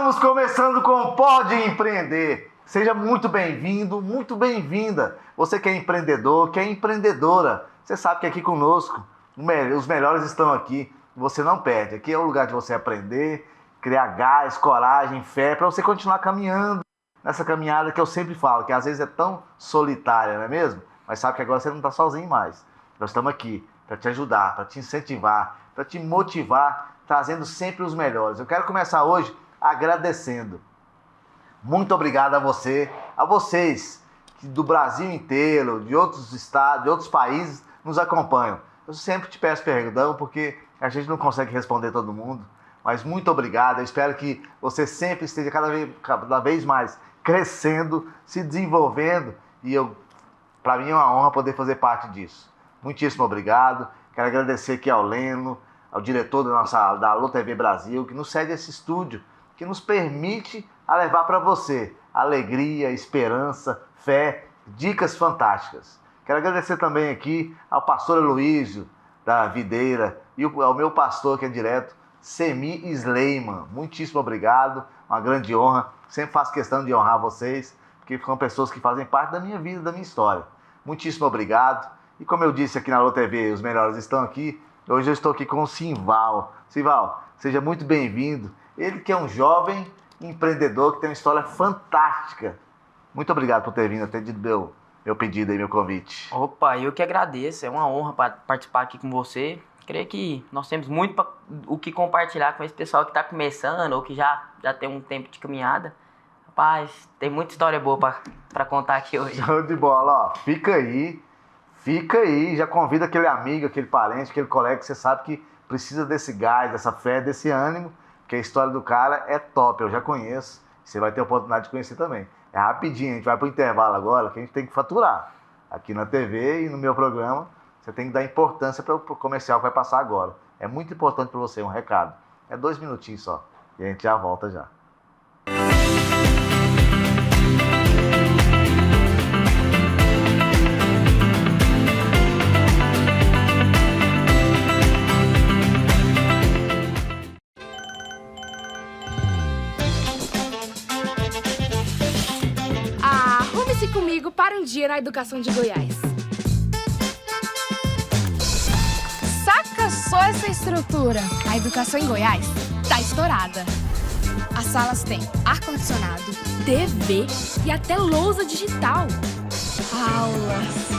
Estamos começando com Pode Empreender. Seja muito bem-vindo, muito bem-vinda. Você que é empreendedor, que é empreendedora, você sabe que aqui conosco os melhores estão aqui. Você não perde. Aqui é o lugar de você aprender, criar gás, coragem, fé, para você continuar caminhando nessa caminhada que eu sempre falo, que às vezes é tão solitária, não é mesmo? Mas sabe que agora você não está sozinho mais. Nós estamos aqui para te ajudar, para te incentivar, para te motivar, trazendo sempre os melhores. Eu quero começar hoje agradecendo. Muito obrigado a você, a vocês do Brasil inteiro, de outros estados, de outros países, nos acompanham. Eu sempre te peço perdão porque a gente não consegue responder todo mundo, mas muito obrigado. Eu espero que você sempre esteja cada vez mais crescendo, se desenvolvendo, e para mim é uma honra poder fazer parte disso. Muitíssimo obrigado. Quero agradecer aqui ao Leno, ao diretor da Alô TV Brasil, que nos cede esse estúdio, que nos permite levar para você alegria, esperança, fé, dicas fantásticas. Quero agradecer também aqui ao pastor Heloísio da Videira e ao meu pastor que é direto, Semi Sleiman. Muitíssimo obrigado, uma grande honra. Sempre faço questão de honrar vocês, porque são pessoas que fazem parte da minha vida, da minha história. Muitíssimo obrigado. E como eu disse aqui na Alô TV, os melhores estão aqui. Hoje eu estou aqui com o Simval. Simval, seja muito bem-vindo. Ele que é um jovem empreendedor que tem uma história fantástica. Muito obrigado por ter vindo, atendido meu pedido aí, meu convite. Opa, eu que agradeço. É uma honra participar aqui com você. Creio que nós temos muito o que compartilhar com esse pessoal que está começando ou que já tem um tempo de caminhada. Rapaz, tem muita história boa para contar aqui hoje. Show de bola, ó. Fica aí. Já convida aquele amigo, aquele parente, aquele colega que você sabe que precisa desse gás, dessa fé, desse ânimo, porque a história do cara é top, eu já conheço. Você vai ter a oportunidade de conhecer também. É rapidinho, a gente vai pro intervalo agora, que a gente tem que faturar. Aqui na TV e no meu programa, você tem que dar importância para o comercial que vai passar agora. É muito importante para você, um recado. É 2 minutinhos só. E a gente já volta já. Arrume-se comigo para um dia na educação de Goiás. Saca só essa estrutura. A educação em Goiás tá estourada. As salas têm ar-condicionado, TV e até lousa digital. Aulas.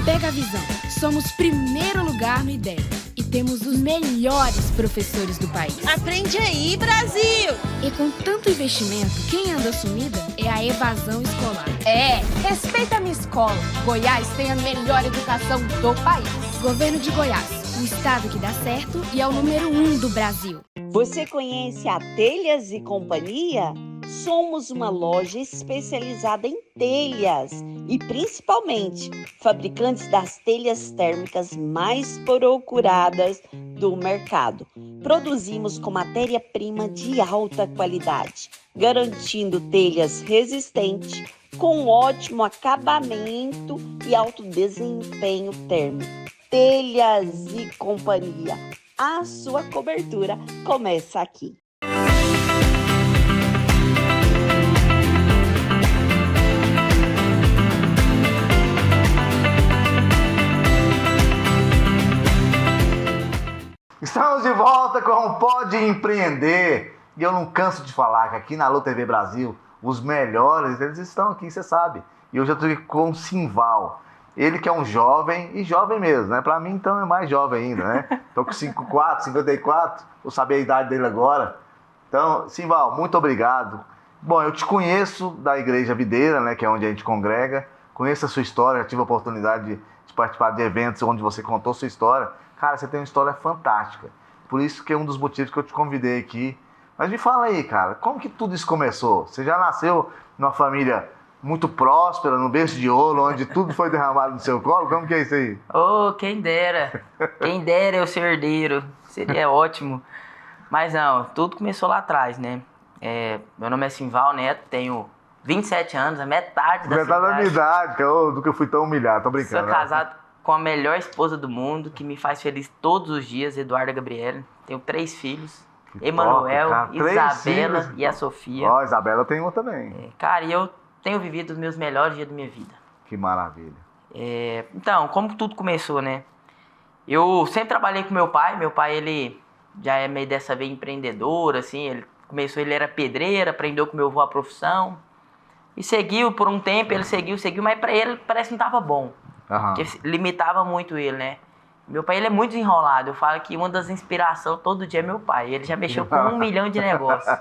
Pega a visão. Somos primeiro lugar no IDEB e temos os melhores professores do país. Aprende aí, Brasil! E com tanto investimento, quem anda sumida é a evasão escolar. Respeita a minha escola. Goiás tem a melhor educação do país. Governo de Goiás, o estado que dá certo e é o número 1 do Brasil. Você conhece a Telhas e Companhia? Somos uma loja especializada em telhas e principalmente fabricantes das telhas térmicas mais procuradas do mercado. Produzimos com matéria-prima de alta qualidade, garantindo telhas resistentes, com ótimo acabamento e alto desempenho térmico. Telhas e Companhia, a sua cobertura começa aqui. Estamos de volta com o Pode Empreender. E eu não canso de falar que aqui na Alô TV Brasil, os melhores, eles estão aqui, você sabe. E hoje eu estou aqui com o Simval. Ele que é um jovem, e jovem mesmo, né? Pra mim, então, é mais jovem ainda, né? Tô com 54, vou saber a idade dele agora. Então, Simval, muito obrigado. Bom, eu te conheço da Igreja Videira, né? Que é onde a gente congrega. Conheço a sua história, já tive a oportunidade de participar de eventos onde você contou sua história. Cara, você tem uma história fantástica. Por isso que é um dos motivos que eu te convidei aqui. Mas me fala aí, cara, como que tudo isso começou? Você já nasceu numa família muito próspera, no berço de ouro, onde tudo foi derramado no seu colo? Como que é isso aí? Oh, quem dera. Quem dera eu ser herdeiro. Seria ótimo. Mas não, tudo começou lá atrás, né? Meu nome é Simval Neto, tenho 27 anos, a metade da minha idade, que eu nunca fui tão humilhado, tô brincando. Sou casado com a melhor esposa do mundo, que me faz feliz todos os dias, Eduarda Gabriela. Tenho 3 filhos. Que Emanuel, top, cara. 3 Isabela filhos. e a Sofia. Ó, Isabela tem uma também. Cara, e eu tenho vivido os meus melhores dias da minha vida. Que maravilha. Então, como tudo começou, né? Eu sempre trabalhei com meu pai. Meu pai, ele já é meio dessa veia empreendedor, assim. Ele era pedreiro, aprendeu com meu avô a profissão. E seguiu por um tempo, ele seguiu, mas pra ele parece que não tava bom. Aham. Porque limitava muito ele, né? Meu pai, ele é muito desenrolado. Eu falo que uma das inspirações todo dia é meu pai. Ele já mexeu com 1 milhão de negócios.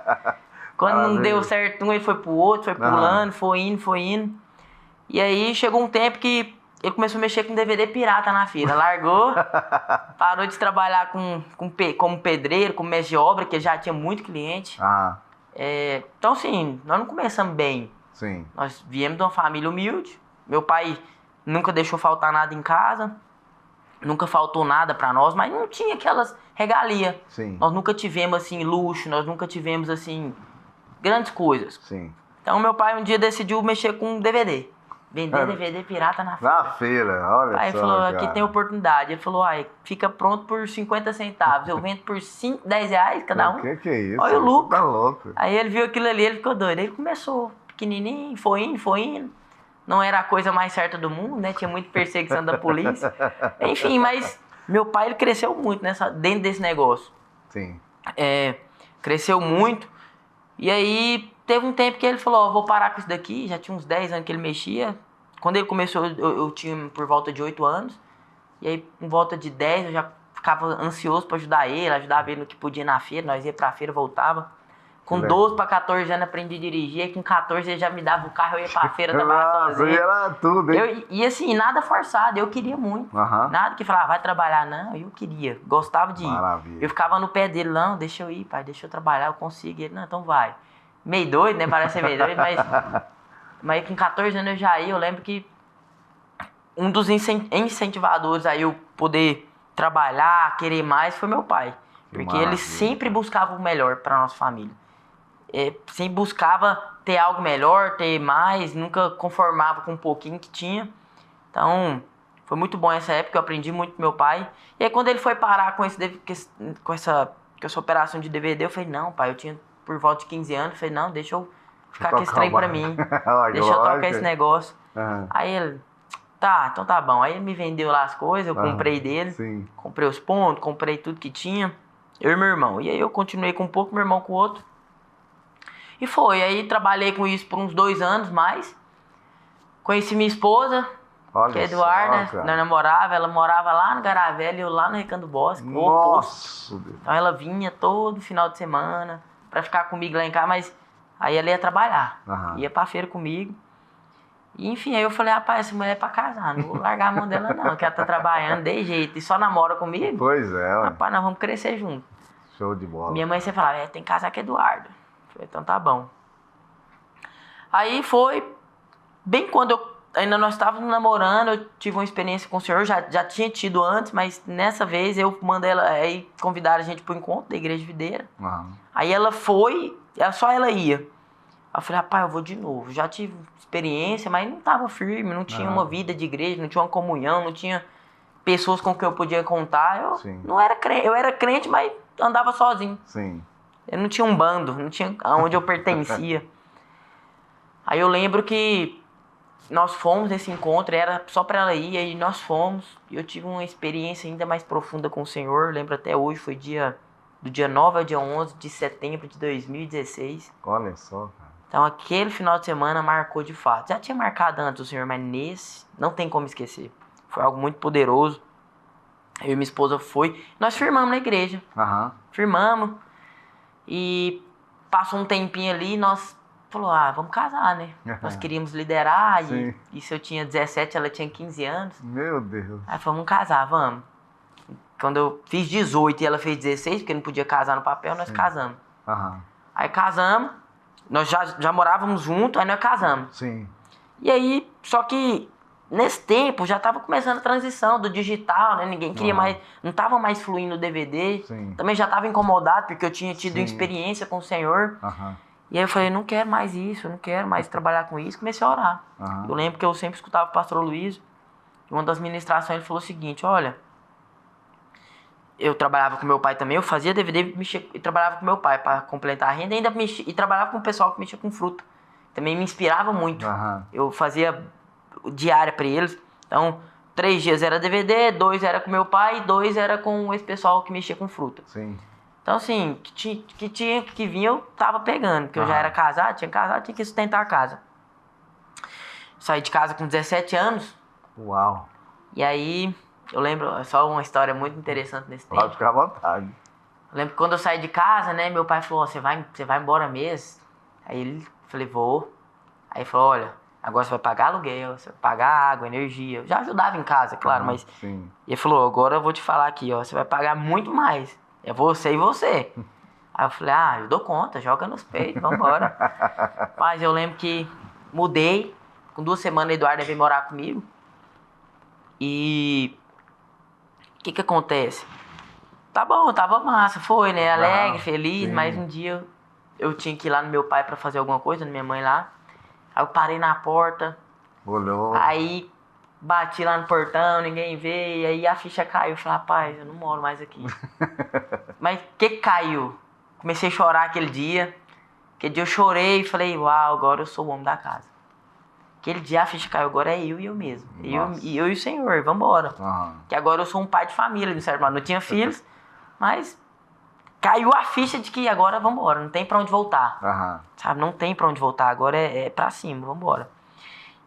Quando não deu certo um, ele foi pro outro, foi pulando, foi indo. E aí chegou um tempo que ele começou a mexer com DVD pirata na feira. Largou, parou de trabalhar como pedreiro, como mestre de obra, que ele já tinha muito cliente. Então, assim, nós não começamos bem. Sim. Nós viemos de uma família humilde. Meu pai nunca deixou faltar nada em casa. Nunca faltou nada pra nós, mas não tinha aquelas regalias. Sim. Nós nunca tivemos, assim, luxo. Nós nunca tivemos, assim, grandes coisas. Sim. Então, meu pai um dia decidiu mexer com DVD. Vender DVD pirata na feira. Na feira, olha Aí só, falou, cara. aqui tem oportunidade. Ele falou, fica pronto por 50 centavos. Eu vendo por 5, 10 reais cada um. Que é isso? Olha o lucro. Tá louco. Aí ele viu aquilo ali, ele ficou doido. Aí ele começou pequenininho, foi indo. Não era a coisa mais certa do mundo, né? Tinha muita perseguição da polícia. Enfim, mas meu pai, ele cresceu muito dentro desse negócio. Sim. Cresceu muito. E aí, teve um tempo que ele falou, vou parar com isso daqui. Já tinha uns 10 anos que ele mexia. Quando ele começou, eu tinha por volta de 8 anos. E aí, por volta de 10, eu já ficava ansioso pra ajudar ele no que podia ir na feira. Nós ia pra feira, voltava. Com 12 para 14 anos aprendi a dirigir, e com 14 ele já me dava o carro, eu ia pra feira trabalhar sozinho. Era tudo, hein? E assim, nada forçado, eu queria muito. Nada que falava, vai trabalhar, não, eu queria, gostava de ir. Maravilha. Eu ficava no pé dele, não, deixa eu ir, pai, deixa eu trabalhar, eu consigo. Ele, não, então vai. Meio doido, né, parece ser meio doido, mas com 14 anos eu já ia, eu lembro que um dos incentivadores aí eu poder trabalhar, querer mais, foi meu pai. Porque ele sempre buscava o melhor pra nossa família. Sempre buscava ter algo melhor, ter mais, nunca conformava com um pouquinho que tinha. Então, foi muito bom essa época, eu aprendi muito com meu pai. E aí, quando ele foi parar com essa operação de DVD, eu falei, não, pai, eu tinha por volta de 15 anos, eu falei, não, deixa eu ficar com esse trem pra mim. Deixa eu tocar esse negócio. Aí ele, tá, então tá bom. Aí ele me vendeu lá as coisas, eu comprei dele. Sim. Comprei os pontos, comprei tudo que tinha. Eu e meu irmão. E aí eu continuei com um pouco, meu irmão com o outro. E foi. Aí trabalhei com isso por uns 2 anos mais. Conheci minha esposa, que é Eduarda. Nós namorava, ela morava lá no Garavela e eu lá no Recanto do Bosque. Nossa, Deus. Então ela vinha todo final de semana pra ficar comigo lá em casa, mas aí ela ia trabalhar. Ia pra feira comigo. E enfim, aí eu falei, rapaz, essa mulher é pra casar, não vou largar a mão dela não, que ela tá trabalhando de jeito e só namora comigo. Pois é, ué. Rapaz, nós vamos crescer junto. Show de bola. Minha mãe sempre falava, tem que casar com Eduardo. Eu falei, então tá bom. Aí foi, bem quando ainda nós estávamos namorando, eu tive uma experiência com o senhor, já tinha tido antes, mas nessa vez eu mandei ela, aí convidaram a gente pro encontro da Igreja Videira. Aí ela foi, só ela ia. Aí eu falei, rapaz, eu vou de novo. Já tive experiência, mas não tava firme, não tinha uma vida de igreja, não tinha uma comunhão, não tinha pessoas com quem eu podia contar. Eu era crente, mas andava sozinho. Sim. Eu não tinha um bando, não tinha aonde eu pertencia. Aí eu lembro que nós fomos nesse encontro, era só pra ela ir, aí nós fomos. E eu tive uma experiência ainda mais profunda com o Senhor. Eu lembro até hoje, foi do dia 9 ao dia 11 de setembro de 2016. Olha só, cara. Então aquele final de semana marcou de fato. Já tinha marcado antes o Senhor, mas nesse não tem como esquecer. Foi algo muito poderoso. Eu e minha esposa nós firmamos na igreja. Firmamos. E passou um tempinho ali, nós falou, vamos casar, né? Nós queríamos liderar, e isso eu tinha 17, ela tinha 15 anos. Meu Deus. Aí falou, vamos casar, vamos. Quando eu fiz 18 e ela fez 16, porque não podia casar no papel, nós casamos. Aí casamos, nós já morávamos juntos, aí nós casamos. Sim. E aí, só que nesse tempo já tava começando a transição do digital, né? Ninguém queria mais, não tava mais fluindo o DVD. Sim. Também já tava incomodado, porque eu tinha tido experiência com o Senhor. E aí eu falei, não quero mais isso, eu não quero mais trabalhar com isso. Comecei a orar. Eu lembro que eu sempre escutava o pastor Luiz. E uma das ministrações ele falou o seguinte, olha, eu trabalhava com meu pai também, eu fazia DVD e trabalhava com meu pai pra completar a renda, e trabalhava com o pessoal que mexia com fruta. Também me inspirava muito. Eu fazia diária pra eles. Então, 3 dias era DVD, 2 era com meu pai e 2 era com esse pessoal que mexia com fruta. Sim. Então, assim, que vinha, eu tava pegando. Porque eu já era casado, tinha que sustentar a casa. Saí de casa com 17 anos. Uau. E aí, eu lembro, só uma história muito interessante nesse tempo. Pode ficar à vontade. Eu lembro que quando eu saí de casa, né, meu pai falou, você vai embora mesmo? Aí ele, falei, vou. Aí ele falou, olha, agora você vai pagar aluguel, você vai pagar água, energia. Eu já ajudava em casa, claro, mas... Sim. E ele falou, agora eu vou te falar aqui, ó, você vai pagar muito mais. É você e você. Aí eu falei, eu dou conta, joga nos peitos, vambora. Mas eu lembro que mudei. Com 2 semanas, o Eduardo veio morar comigo. E... o que acontece? Tá bom, tava massa, foi, né? Alegre, feliz, sim. mas um dia eu tinha que ir lá no meu pai pra fazer alguma coisa, na minha mãe lá. Aí eu parei na porta. Olhou. Aí bati lá no portão, ninguém veio, aí a ficha caiu. Eu falei, rapaz, eu não moro mais aqui. Mas o que caiu? Comecei a chorar aquele dia. Aquele dia eu chorei e falei, uau, agora eu sou o homem da casa. Aquele dia a ficha caiu, agora é eu e eu mesmo. Eu e o Senhor, vambora. Que agora eu sou um pai de família, de certo modo. Não tinha filhos, mas caiu a ficha de que agora vambora, não tem pra onde voltar. Sabe, não tem pra onde voltar, agora é pra cima, vambora.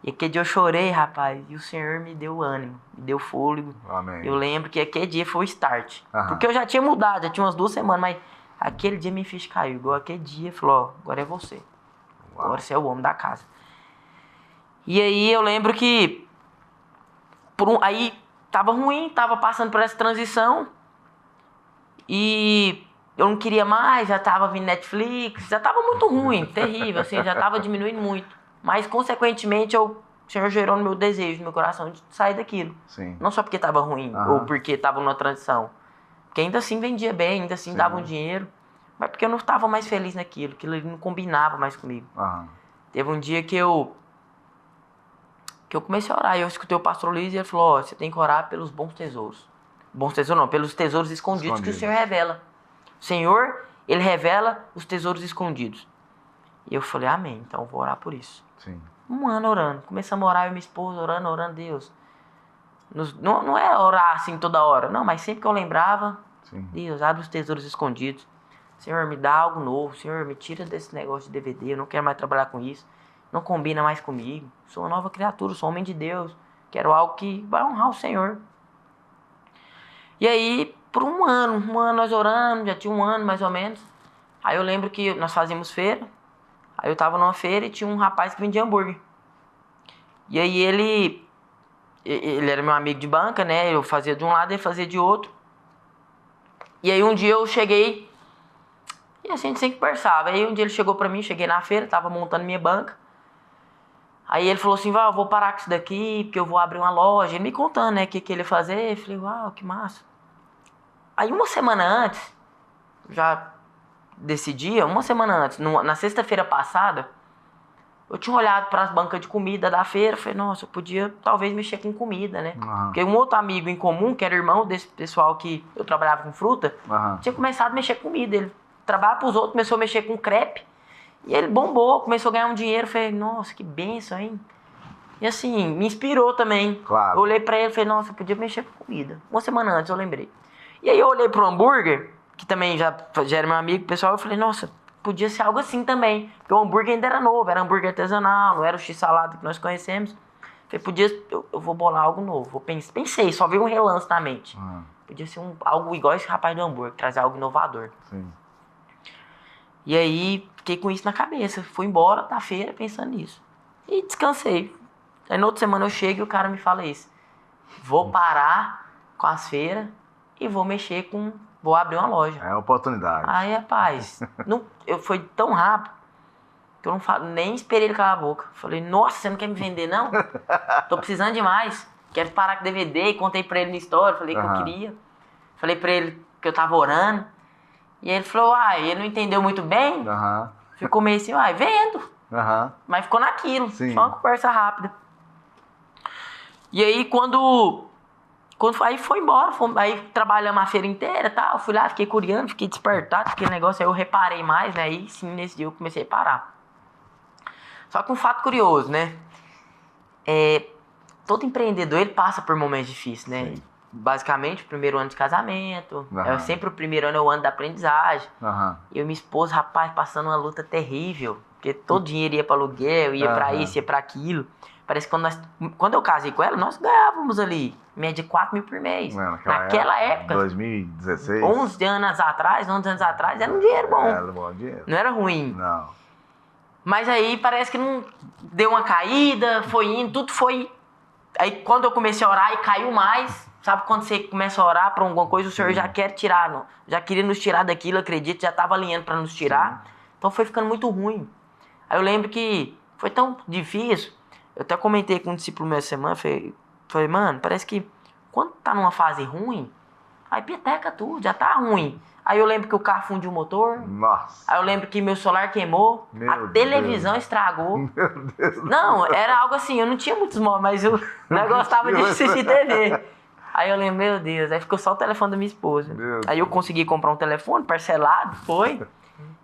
E aquele dia eu chorei, rapaz, e o Senhor me deu ânimo, me deu fôlego. Amém. Eu lembro que aquele dia foi o start. Porque eu já tinha mudado, já tinha umas 2 semanas, mas aquele dia minha ficha caiu. Igual aquele dia, falou, ó, agora é você. Uau. Agora você é o homem da casa. E aí eu lembro que aí tava ruim, tava passando por essa transição. E eu não queria mais, já tava vindo Netflix, já tava muito ruim, terrível, assim, já tava diminuindo muito. Mas, consequentemente, o Senhor gerou no meu desejo, no meu coração, de sair daquilo. Sim. Não só porque tava ruim, ou porque tava numa transição. Porque ainda assim vendia bem, ainda assim dava um dinheiro. Mas porque eu não tava mais feliz naquilo, aquilo não combinava mais comigo. Teve um dia que eu comecei a orar, e eu escutei o pastor Luiz e ele falou, você tem que orar pelos bons tesouros. Bons tesouros não, pelos tesouros escondidos que o Senhor revela. O Senhor, Ele revela os tesouros escondidos. E eu falei, amém, então eu vou orar por isso. Sim. 1 ano orando. Começamos a orar, eu e minha esposa orando, Deus. Não é orar assim toda hora, não, mas sempre que eu lembrava, Deus, abre os tesouros escondidos. Senhor, me dá algo novo. Senhor, me tira desse negócio de DVD, eu não quero mais trabalhar com isso. Não combina mais comigo. Sou uma nova criatura, sou homem de Deus. Quero algo que vai honrar o Senhor. E aí, por 1 ano nós orando, já tinha 1 ano mais ou menos. Aí eu lembro que nós fazíamos feira. Aí eu tava numa feira e tinha um rapaz que vendia hambúrguer. E aí ele era meu amigo de banca, né? Eu fazia de um lado, ele fazia de outro. E aí um dia eu cheguei e a gente sempre conversava. Aí um dia ele chegou pra mim, cheguei na feira, tava montando minha banca. Aí ele falou assim, eu vou parar com isso daqui, porque eu vou abrir uma loja. Ele me contando, né, o que ele ia fazer. Eu falei, uau, que massa. Aí 1 semana antes, já desse dia, 1 semana antes, na sexta-feira passada, eu tinha olhado para as bancas de comida da feira. Falei, nossa, eu podia talvez mexer com comida, né? Porque um outro amigo em comum, que era irmão desse pessoal que eu trabalhava com fruta, tinha começado a mexer com comida. Ele trabalhava para os outros, começou a mexer com crepe. E ele bombou, começou a ganhar um dinheiro. Falei, nossa, que bênção, hein? E assim, me inspirou também. Claro. Eu olhei pra ele e falei, nossa, eu podia mexer com comida. 1 semana antes, eu lembrei. E aí eu olhei pro hambúrguer, que também já era meu amigo pessoal. Eu falei, nossa, podia ser algo assim também. Porque o hambúrguer ainda era novo, era hambúrguer artesanal, não era o x-salada que nós conhecemos. Falei, eu vou bolar algo novo. Pensei, só veio um relance na mente. Podia ser algo igual esse rapaz do hambúrguer, trazer algo inovador. Sim. E aí, fiquei com isso na cabeça. Fui embora da feira pensando nisso. E descansei. Aí na outra semana eu chego e o cara me fala isso. Vou parar com as feiras e vou vou abrir uma loja. É a oportunidade. Aí, rapaz, foi tão rápido que eu nem esperei ele calar a boca. Falei, nossa, você não quer me vender, não? Tô precisando demais. Quero parar com DVD. E contei pra ele na história. Falei que eu queria. Falei pra ele que eu tava orando. E ele falou, ele não entendeu muito bem. Ficou meio assim, vendo. Mas ficou naquilo. Sim. Só uma conversa rápida. E aí, quando Aí foi embora, aí trabalhamos a feira inteira e tal. Fui lá, fiquei curiando, fiquei despertado, aquele negócio aí eu reparei mais, né? Aí sim, nesse dia eu comecei a parar. Só que um fato curioso, né? Todo empreendedor, ele passa por momentos difíceis, né? Sim. Basicamente, o primeiro ano de casamento, sempre o primeiro ano é o ano da aprendizagem. Eu e minha esposa, rapaz, passando uma luta terrível, porque todo dinheiro ia para aluguel, ia para isso, ia para aquilo. Parece que quando eu casei com ela, nós ganhávamos ali, média de 4 mil por mês. Naquela época, 2016. 11 anos atrás, era um dinheiro bom. Era um bom dinheiro. Não era ruim. Não. Mas aí parece que não deu uma caída, foi indo, tudo foi... Aí quando eu comecei a orar, aí caiu mais. Sabe quando você começa a orar para alguma coisa, o Senhor já quer tirar, já queria nos tirar daquilo, acredito, já estava alinhando para nos tirar. Sim. Então foi ficando muito ruim. Aí eu lembro que foi tão difícil, eu até comentei com um discípulo meu essa semana, falei, mano, parece que quando tá numa fase ruim, aí peteca tudo, já tá ruim. Aí eu lembro que o carro fundiu o motor. Nossa. Aí eu lembro que meu celular queimou. A televisão estragou. Meu Deus. Não, era algo assim, eu não tinha muitos móveis, mas eu não gostava de assistir TV. Aí eu lembro, meu Deus, aí ficou só o telefone da minha esposa. Aí eu consegui comprar um telefone parcelado, foi.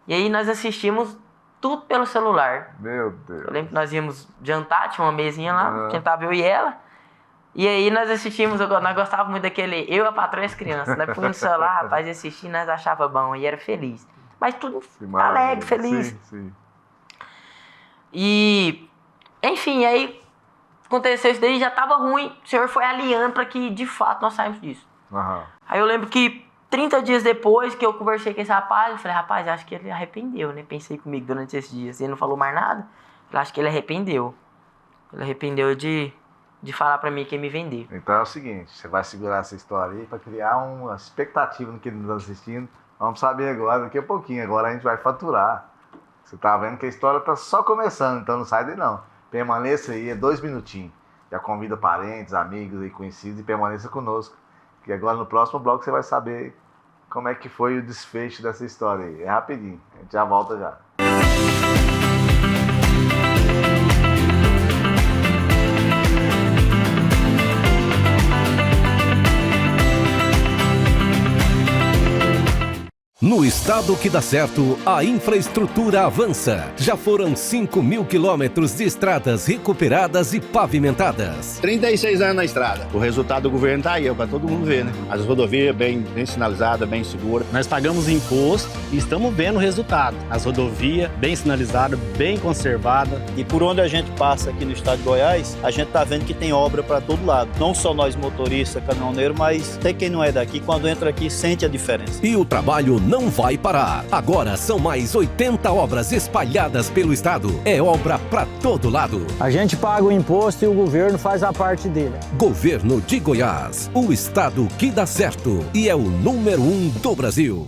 E aí nós assistimos tudo pelo celular. Meu Deus. Eu lembro que nós íamos jantar, tinha uma mesinha lá, quem tava eu e ela. E aí nós assistimos, nós gostávamos muito daquele Eu, a Patroa e as Crianças. Nós fomos no celular, rapaz, assistir, nós achava bom e era feliz. Mas tudo alegre, feliz. Sim, sim. E, enfim, aí aconteceu isso daí, já tava ruim. O Senhor foi alinhando para que, de fato, nós saímos disso. Aí eu lembro que 30 dias depois que eu conversei com esse rapaz, eu falei, rapaz, acho que ele arrependeu, né? Pensei comigo durante esses dias. Ele não falou mais nada. Eu acho que ele arrependeu. Ele arrependeu de falar pra mim que ia me vender. Então é o seguinte, você vai segurar essa história aí pra criar uma expectativa no que ele está assistindo. Vamos saber agora, daqui a pouquinho. Agora a gente vai faturar. Você tá vendo que a história tá só começando, então não sai daí não. Permaneça aí, 2 minutinhos. Já convida parentes, amigos e conhecidos e permaneça conosco. Que agora no próximo bloco você vai saber como é que foi o desfecho dessa história aí. É rapidinho, a gente já volta já. No estado que dá certo, a infraestrutura avança. Já foram 5.000 quilômetros de estradas recuperadas e pavimentadas. 36 anos na estrada. O resultado do governo tá aí, é pra todo mundo ver, né? As rodovias bem sinalizadas, bem seguras. Nós pagamos imposto e estamos vendo o resultado. As rodovias bem sinalizadas, bem conservadas. E por onde a gente passa aqui no estado de Goiás, a gente tá vendo que tem obra para todo lado. Não só nós motoristas, caminhoneiros, mas até quem não é daqui, quando entra aqui, sente a diferença. E o trabalho não vai parar. Agora são mais 80 obras espalhadas pelo estado. É obra pra todo lado. A gente paga o imposto e o governo faz a parte dele. Governo de Goiás, o estado que dá certo e é o número 1 do Brasil.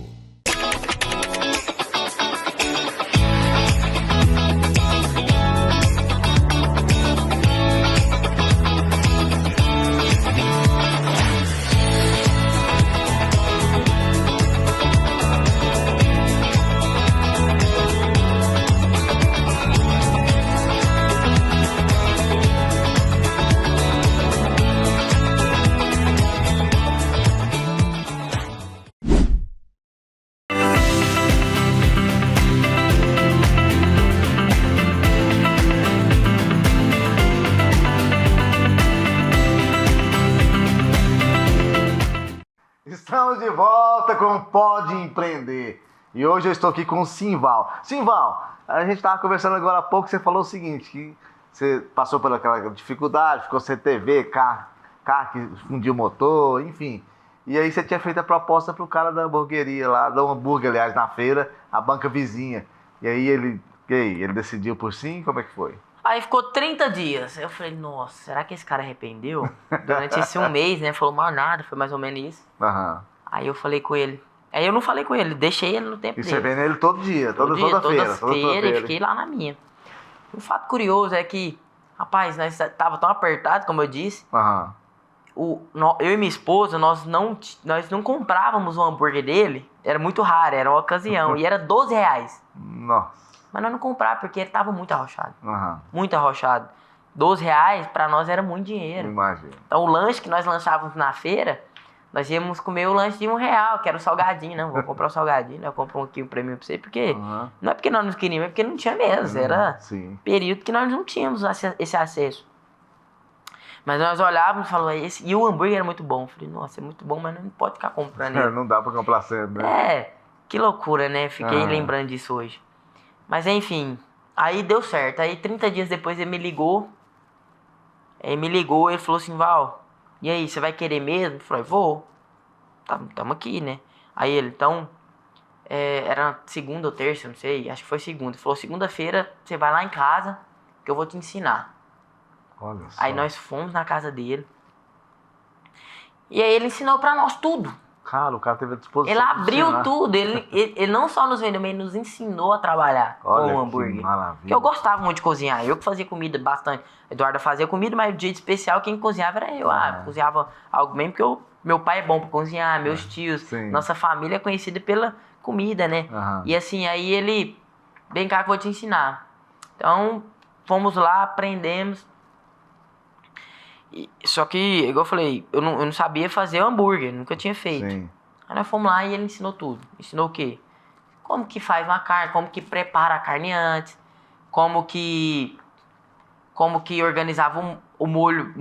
Estamos de volta com o Pode Empreender. E hoje eu estou aqui com o Simval. Simval, a gente estava conversando agora há pouco, você falou o seguinte, que você passou por aquela dificuldade, ficou sem TV, carro que fundiu o motor, enfim. E aí você tinha feito a proposta para o cara da hamburgueria lá, da hambúrguer, aliás, na feira, a banca vizinha. E aí ele decidiu por sim? Como é que foi? Aí ficou 30 dias. Eu falei, nossa, será que esse cara arrependeu? Durante esse um mês, né? Falou mais nada, foi mais ou menos isso. Aí eu falei com ele. Aí eu não falei com ele, deixei ele no tempo dele. E você vê nele todo dia, toda feira. E fiquei lá na minha. Um fato curioso é que, rapaz, nós tava tão apertado, como eu disse. Eu e minha esposa, nós não comprávamos o hambúrguer dele. Era muito raro, era uma ocasião. E era R$12. Nossa. Mas nós não comprávamos porque ele tava muito arrochado. Muito arrochado. R$12 pra nós era muito dinheiro. Imagina. Então o lanche que nós lanchávamos na feira, nós íamos comer o lanche de R$1, que era o salgadinho. Não, vou comprar o salgadinho, né? Eu compro um aqui, um prêmio pra você, porque não é porque nós não queríamos, é porque não tinha mesmo. Era período que nós não tínhamos esse acesso. Mas nós olhávamos e falávamos, e o hambúrguer era muito bom. Eu falei, nossa, é muito bom, mas não pode ficar comprando ele. Não dá pra comprar sempre, né? Que loucura, né? Fiquei lembrando disso hoje. Mas enfim, aí deu certo. Aí 30 dias depois ele me ligou. Ele falou assim, Val, e aí, você vai querer mesmo? Eu falei, vou. Tamo aqui, né? Aí ele, então, era segunda ou terça, não sei, acho que foi segunda. Ele falou, segunda-feira você vai lá em casa que eu vou te ensinar. Olha só. Aí nós fomos na casa dele. E aí ele ensinou pra nós tudo. Cara, o cara teve a disposição. Ele abriu tudo. Ele não só nos vendeu, mas ele nos ensinou a trabalhar com o hambúrguer. Que maravilha. Porque eu gostava muito de cozinhar. Eu que fazia comida bastante. A Eduarda fazia comida, mas o dia especial quem cozinhava era eu. Cozinhava algo mesmo, porque meu pai é bom pra cozinhar, meus tios. Sim. Nossa família é conhecida pela comida, né? E assim, aí ele... Vem cá que eu vou te ensinar. Então, fomos lá, aprendemos. Só que, igual eu falei, eu não sabia fazer hambúrguer, nunca tinha feito. Sim. Aí nós fomos lá e ele ensinou tudo. Ensinou o quê? Como que faz uma carne, como que prepara a carne antes, como que organizava o molho.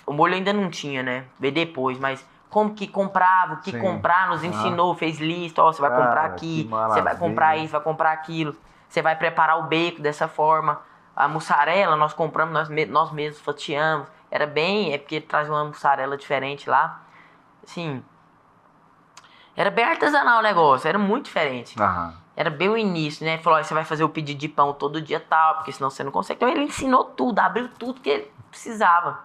O molho ainda não tinha, né? Veio depois, mas como que comprava, o que comprar, nos ensinou, fez lista, ó, você vai comprar aqui, você vai comprar isso, vai comprar aquilo. Você vai preparar o bacon dessa forma. A mussarela nós compramos, nós mesmos fatiamos. Era bem, porque ele traz uma mussarela diferente lá. Assim, era bem artesanal o negócio, era muito diferente. Era bem o início, né? Ele falou, ó, você vai fazer o pedido de pão todo dia tal, porque senão você não consegue. Então ele ensinou tudo, abriu tudo que ele precisava.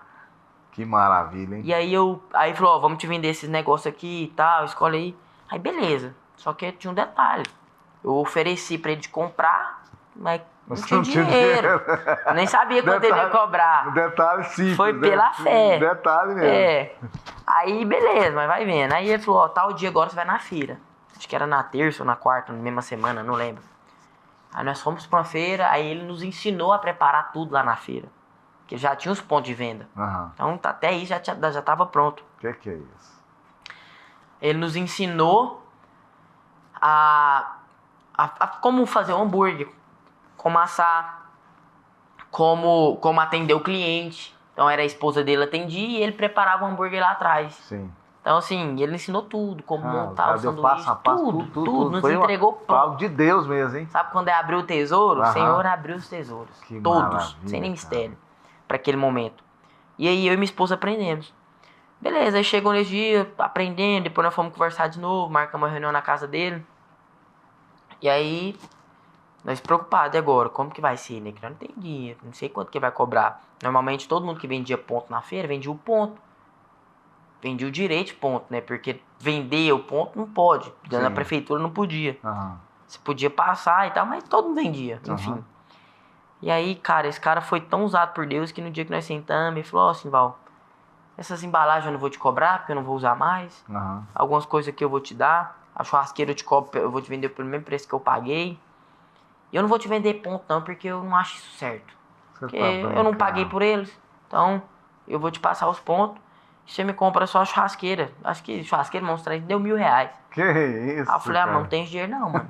Que maravilha, hein? E aí ele falou, ó, vamos te vender esses negócios aqui e tal, escolhe aí. Aí beleza, só que tinha um detalhe. Eu ofereci pra ele de comprar, mas não tinha dinheiro. Nem sabia quanto ele ia cobrar. Detalhe simples. Foi pela fé. Detalhe mesmo. Aí, beleza, mas vai vendo. Aí ele falou, ó, tal dia agora você vai na feira. Acho que era na terça ou na quarta, na mesma semana, não lembro. Aí nós fomos pra uma feira, aí ele nos ensinou a preparar tudo lá na feira. Porque já tinha os pontos de venda. Então, até aí já tava pronto. O que é isso? Ele nos ensinou a como fazer um hambúrguer, como assar, como atender o cliente. Então era a esposa dele atendia e ele preparava o hambúrguer lá atrás. Sim. Então assim, ele ensinou tudo, como montar o sanduíche, passo a passo, tudo. nos Foi entregou pronto. Algo de Deus mesmo, hein? Sabe quando abriu o tesouro? O Senhor abriu os tesouros. Que todos, maravilha, sem nem mistério, para aquele momento. E aí eu e minha esposa aprendemos. Beleza, aí chegou nesse dia, aprendendo, depois nós fomos conversar de novo, marcamos uma reunião na casa dele. E aí, nós preocupados agora, como que vai ser, né? Que nós não tem dinheiro, não sei quanto que vai cobrar. Normalmente todo mundo que vendia ponto na feira, vendia o ponto. Vendia o direito de ponto, né? Porque vender o ponto não pode. Na prefeitura não podia. Você podia passar e tal, mas todo mundo vendia, enfim. E aí, cara, esse cara foi tão usado por Deus que no dia que nós sentamos, ele falou, ó, assim, Val, essas embalagens eu não vou te cobrar, porque eu não vou usar mais. Algumas coisas que eu vou te dar. A churrasqueira eu te cobro, eu vou te vender pelo mesmo preço que eu paguei. E eu não vou te vender ponto não, porque eu não acho isso certo. Porque eu não paguei por eles. Então, eu vou te passar os pontos. E você me compra só a churrasqueira. Acho que churrasqueira, monstro, deu R$1.000. Que isso, Aí eu falei, não tem esse dinheiro não, mano.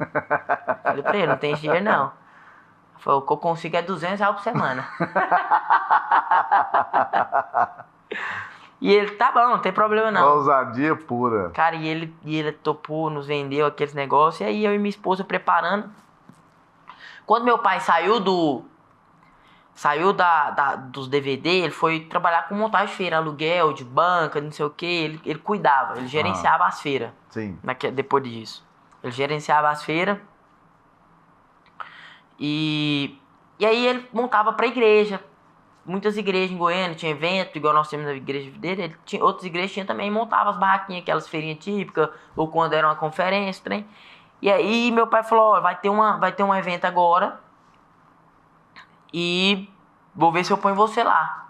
Falei pra ele, não tem esse dinheiro não. Ele falou, o que eu consigo é R$200 por semana. E ele, tá bom, não tem problema não. Ousadia pura. Cara, e ele topou, nos vendeu aqueles negócios. E aí eu e minha esposa preparando. Quando meu pai saiu dos DVD, ele foi trabalhar com montagem de feira, aluguel, de banca, não sei o que. Ele cuidava, ele gerenciava as feiras. Sim. Depois disso. Ele gerenciava as feiras. E aí ele montava pra igreja. Muitas igrejas em Goiânia, tinha evento, igual nós temos na igreja dele, outras igrejas tinham também, montava as barraquinhas, aquelas feirinhas típicas, ou quando era uma conferência, trem. E aí meu pai falou, ó, vai ter um evento agora, e vou ver se eu ponho você lá.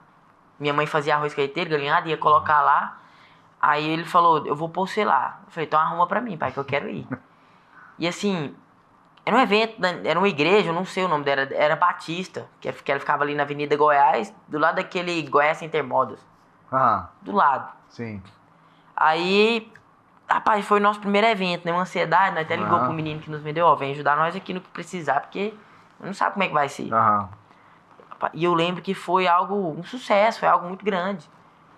Minha mãe fazia arroz carreteiro, galinhada, ia colocar lá. Aí ele falou, eu vou pôr você lá. Eu falei, então arruma pra mim, pai, que eu quero ir. E assim, Era um evento, era uma igreja, eu não sei o nome dela, era Batista, que ela ficava ali na Avenida Goiás, do lado daquele Goiás Center Modas. Do lado. Sim. Aí, rapaz, foi o nosso primeiro evento, né? Uma ansiedade, nós até ligou pro menino que nos vendeu, ó, vem ajudar nós aqui no que precisar, porque não sabe como é que vai ser. E eu lembro que foi um sucesso, foi algo muito grande.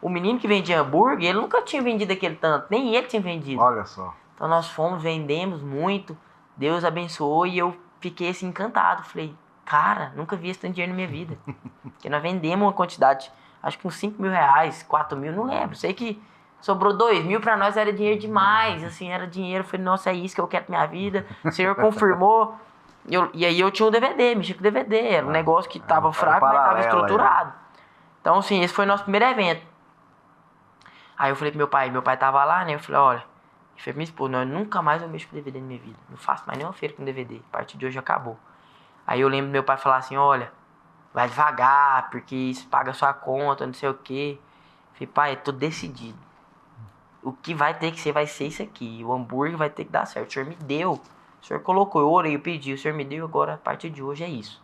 O menino que vendia hambúrguer, ele nunca tinha vendido aquele tanto, nem ele tinha vendido. Olha só. Então nós fomos, vendemos muito, Deus abençoou e eu fiquei assim encantado. Falei, cara, nunca vi esse tanto dinheiro na minha vida. Porque nós vendemos uma quantidade, acho que uns 5 mil reais, 4 mil, não lembro. Sei que sobrou 2 mil, pra nós era dinheiro demais, assim, era dinheiro. Eu falei, nossa, é isso que eu quero pra minha vida. O Senhor confirmou. E aí eu tinha um DVD, mexi com o DVD, era um negócio que tava fraco, mas tava estruturado. Então, assim, esse foi o nosso primeiro evento. Aí eu falei pro meu pai tava lá, né? Eu falei, olha, eu falei pra minha esposa, não, eu nunca mais eu mexo com DVD na minha vida. Não faço mais nenhuma feira com DVD. A partir de hoje acabou. Aí eu lembro do meu pai falar assim, olha, vai devagar, porque isso paga sua conta, não sei o quê. Eu falei, pai, eu tô decidido. O que vai ter que ser, vai ser isso aqui. O hambúrguer vai ter que dar certo. O senhor me deu. O senhor colocou, eu orei, eu pedi, o senhor me deu, agora a partir de hoje é isso.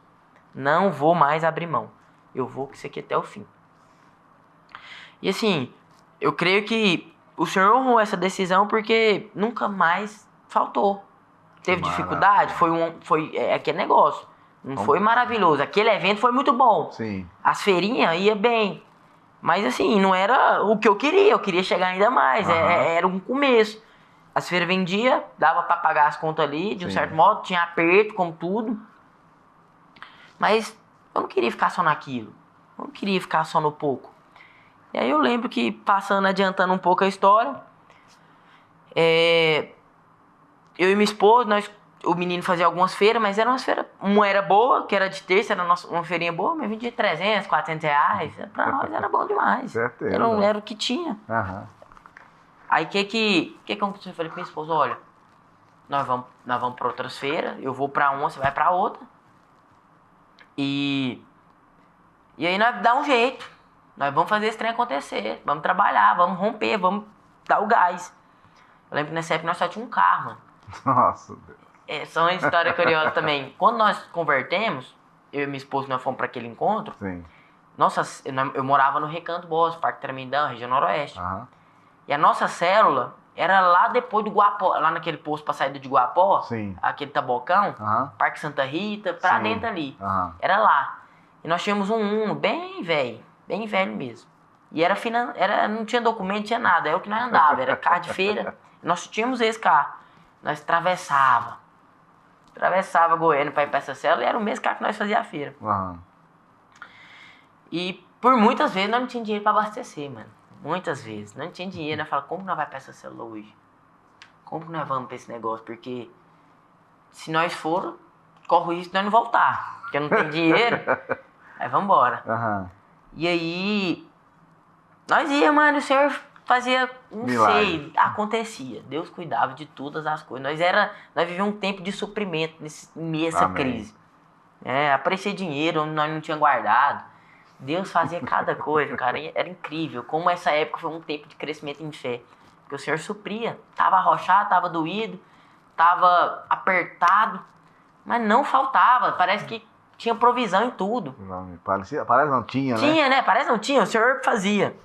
Não vou mais abrir mão. Eu vou com isso aqui até o fim. E assim, eu creio que o senhor honrou essa decisão porque nunca mais faltou. Teve dificuldade, foi aquele negócio. Não foi maravilhoso. Aquele evento foi muito bom. Sim. As feirinhas ia bem. Mas assim, não era o que eu queria chegar ainda mais. Era um começo. As feiras vendia, dava pra pagar as contas ali, de um certo modo, tinha aperto, como tudo. Mas eu não queria ficar só naquilo. Eu não queria ficar só no pouco. E aí eu lembro que, adiantando um pouco a história, eu e minha esposa, o menino fazia algumas feiras, mas eram umas feiras, uma era boa, que era de terça, era uma feirinha boa, mas vendia 300, 400 reais, pra nós era bom demais. Certeza. Era o que tinha. Aí o que aconteceu? Eu falei pra minha esposa, olha, nós vamos pra outras feiras, eu vou pra uma, você vai pra outra. E aí nós dá um jeito, nós vamos fazer esse trem acontecer, vamos trabalhar, vamos romper, vamos dar o gás. Eu lembro que nessa época nós só tínhamos um carro, mano. Nossa Deus. Só uma história curiosa também. Quando nós convertemos, eu e minha esposa, nós fomos pra aquele encontro. Sim. Eu morava no Recanto Boas, Parque Tremendão, região noroeste. E a nossa célula era lá depois do Guapó, lá naquele posto pra saída de Guapó. Sim. Aquele tabocão, Parque Santa Rita, pra dentro ali. Era lá. E nós tínhamos um Uno bem velho mesmo. E não tinha documento, não tinha nada, é o que nós andava, era carro de feira. Nós tínhamos esse carro. Nós atravessava Goiânia pra ir pra essa célula e era o mesmo carro que nós fazia a feira. E por muitas vezes nós não tínhamos dinheiro pra abastecer, mano. Muitas vezes. Não tinha dinheiro. Nós falamos, como nós vamos pra essa célula hoje? Como que nós vamos pra esse negócio? Porque se nós for, corre o risco de nós não voltar. Porque não tem dinheiro. Aí vamos embora. E aí, nós íamos, mano, o Senhor fazia, não sei, acontecia. Deus cuidava de todas as coisas. Nós vivíamos um tempo de suprimento nessa crise. Aparecia dinheiro onde nós não tínhamos guardado. Deus fazia cada coisa, cara. Era incrível. Como essa época foi um tempo de crescimento em fé. Porque o Senhor supria. Tava arrochado, tava doído, tava apertado, mas não faltava. Parece que tinha provisão em tudo. Parece não tinha, né? Tinha, né? Parece não tinha. O Senhor fazia.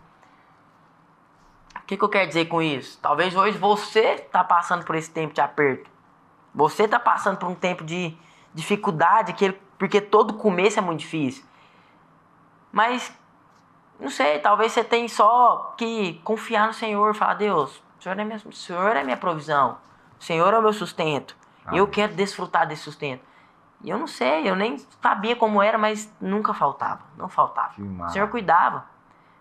O que eu quero dizer com isso? Talvez hoje você tá passando por esse tempo de aperto. Você tá passando por um tempo de dificuldade, porque todo começo é muito difícil. Mas, não sei, talvez você tenha só que confiar no Senhor. Falar, Deus, o Senhor é minha provisão. O Senhor é o meu sustento. E eu quero desfrutar desse sustento. E eu não sei, eu nem sabia como era, mas nunca faltava. Não faltava. O Senhor cuidava.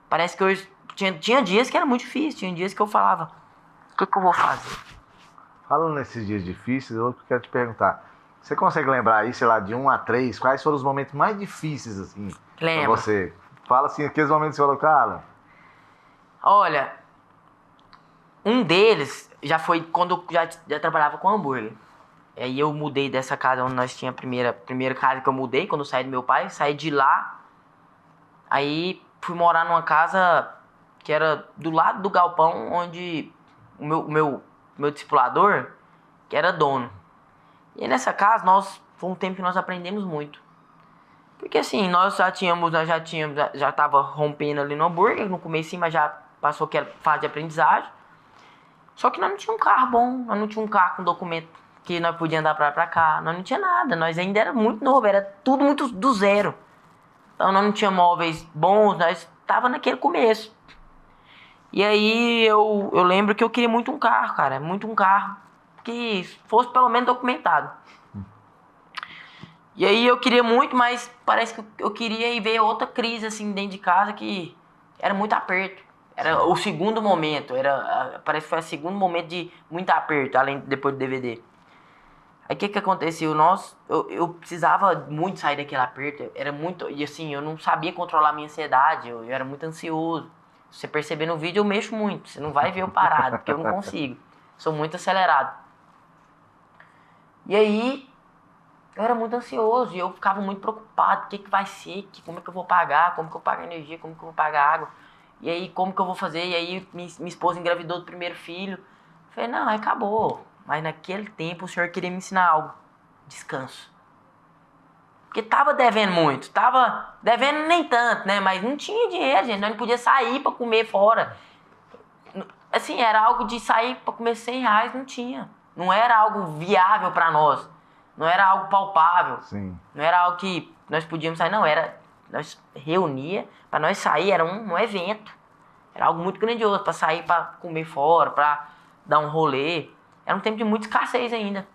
Parece que hoje... Tinha dias que era muito difícil. Tinha dias que eu falava, o que eu vou fazer? Falando nesses dias difíceis, eu quero te perguntar. Você consegue lembrar aí, sei lá, de 1 a 3, quais foram os momentos mais difíceis, assim, pra você? Fala assim, aqueles momentos que você falou, cara... Olha, um deles já foi quando eu já trabalhava com hambúrguer. Aí eu mudei dessa casa onde nós tínhamos a primeira casa que eu mudei, quando eu saí do meu pai. Saí de lá, aí fui morar numa casa que era do lado do galpão onde o meu discipulador, que era dono. E nessa casa, foi um tempo que nós aprendemos muito. Porque assim, nós já tava rompendo ali no hambúrguer, no começo, mas já passou aquela fase de aprendizagem. Só que nós não tínhamos um carro bom, nós não tínhamos um carro com documento que nós podíamos andar pra cá, nós não tínhamos nada, nós ainda era muito novo, era tudo muito do zero. Então nós não tínhamos móveis bons, nós tava naquele começo. E aí eu lembro que eu queria muito um carro, cara, muito um carro que fosse pelo menos documentado. E aí eu queria muito, mas parece que eu queria ir ver outra crise assim dentro de casa que era muito aperto. Era o segundo momento, parece que foi o segundo momento de muito aperto, depois do DVD. Aí o que aconteceu? Eu precisava muito sair daquele aperto, era muito, e assim, eu não sabia controlar a minha ansiedade, eu era muito ansioso. Se você perceber no vídeo, eu mexo muito, você não vai ver eu parado, porque eu não consigo, sou muito acelerado. E aí, eu era muito ansioso e eu ficava muito preocupado, o que vai ser, como é que eu vou pagar, como que eu vou pagar energia, como que eu vou pagar água. E aí, como que eu vou fazer? E aí, minha esposa engravidou do primeiro filho. Eu falei, não, acabou. Mas naquele tempo, o senhor queria me ensinar algo. Descanso. Porque tava devendo muito. Tava devendo nem tanto, né? Mas não tinha dinheiro, gente. Nós não podia sair pra comer fora. Assim, era algo de sair pra comer R$100, não tinha. Não era algo viável pra nós. Não era algo palpável. Sim. Não era algo que nós podíamos sair. Não, nós reunia, para nós sair era um evento. Era algo muito grandioso, para sair, para comer fora, para dar um rolê. Era um tempo de muita escassez ainda.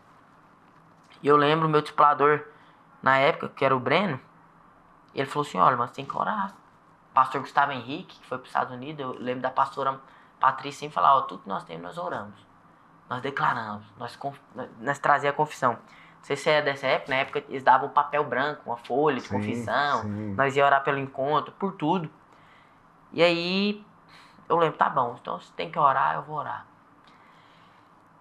E eu lembro o meu discipulador, na época, que era o Breno, ele falou assim, olha, mas tem que orar. O pastor Gustavo Henrique, que foi para os Estados Unidos, eu lembro da pastora Patrícia sempre falar, ó, tudo que nós temos, nós oramos. Nós declaramos, nós trazia a confissão. Não sei se é dessa época, na época eles davam um papel branco, uma folha de confissão, nós ia orar pelo encontro, por tudo. E aí, eu lembro, tá bom, então se tem que orar, eu vou orar.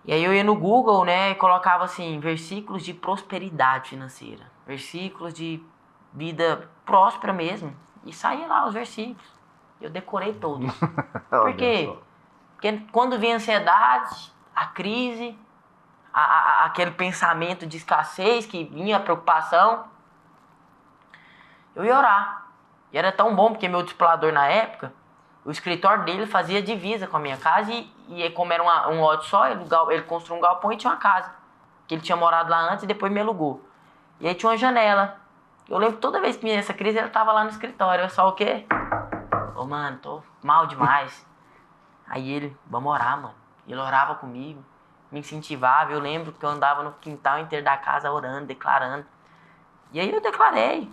E aí eu ia no Google, né, e colocava assim, versículos de prosperidade financeira, versículos de vida próspera mesmo, e saía lá os versículos. Eu decorei todos. Por quê? Porque quando vinha a ansiedade, a crise, aquele pensamento de escassez que vinha, a preocupação, eu ia orar. E era tão bom, porque meu discipulador na época, o escritório dele fazia divisa com a minha casa e como era um lote só, ele construiu um galpão e tinha uma casa. Que ele tinha morado lá antes e depois me alugou. E aí tinha uma janela. Eu lembro que toda vez que vinha essa crise, ele tava lá no escritório. Eu só o quê? Ô, mano, tô mal demais. Aí ele, vamos orar, mano. Ele orava comigo, me incentivava. Eu lembro que eu andava no quintal inteiro da casa orando, declarando. E aí eu declarei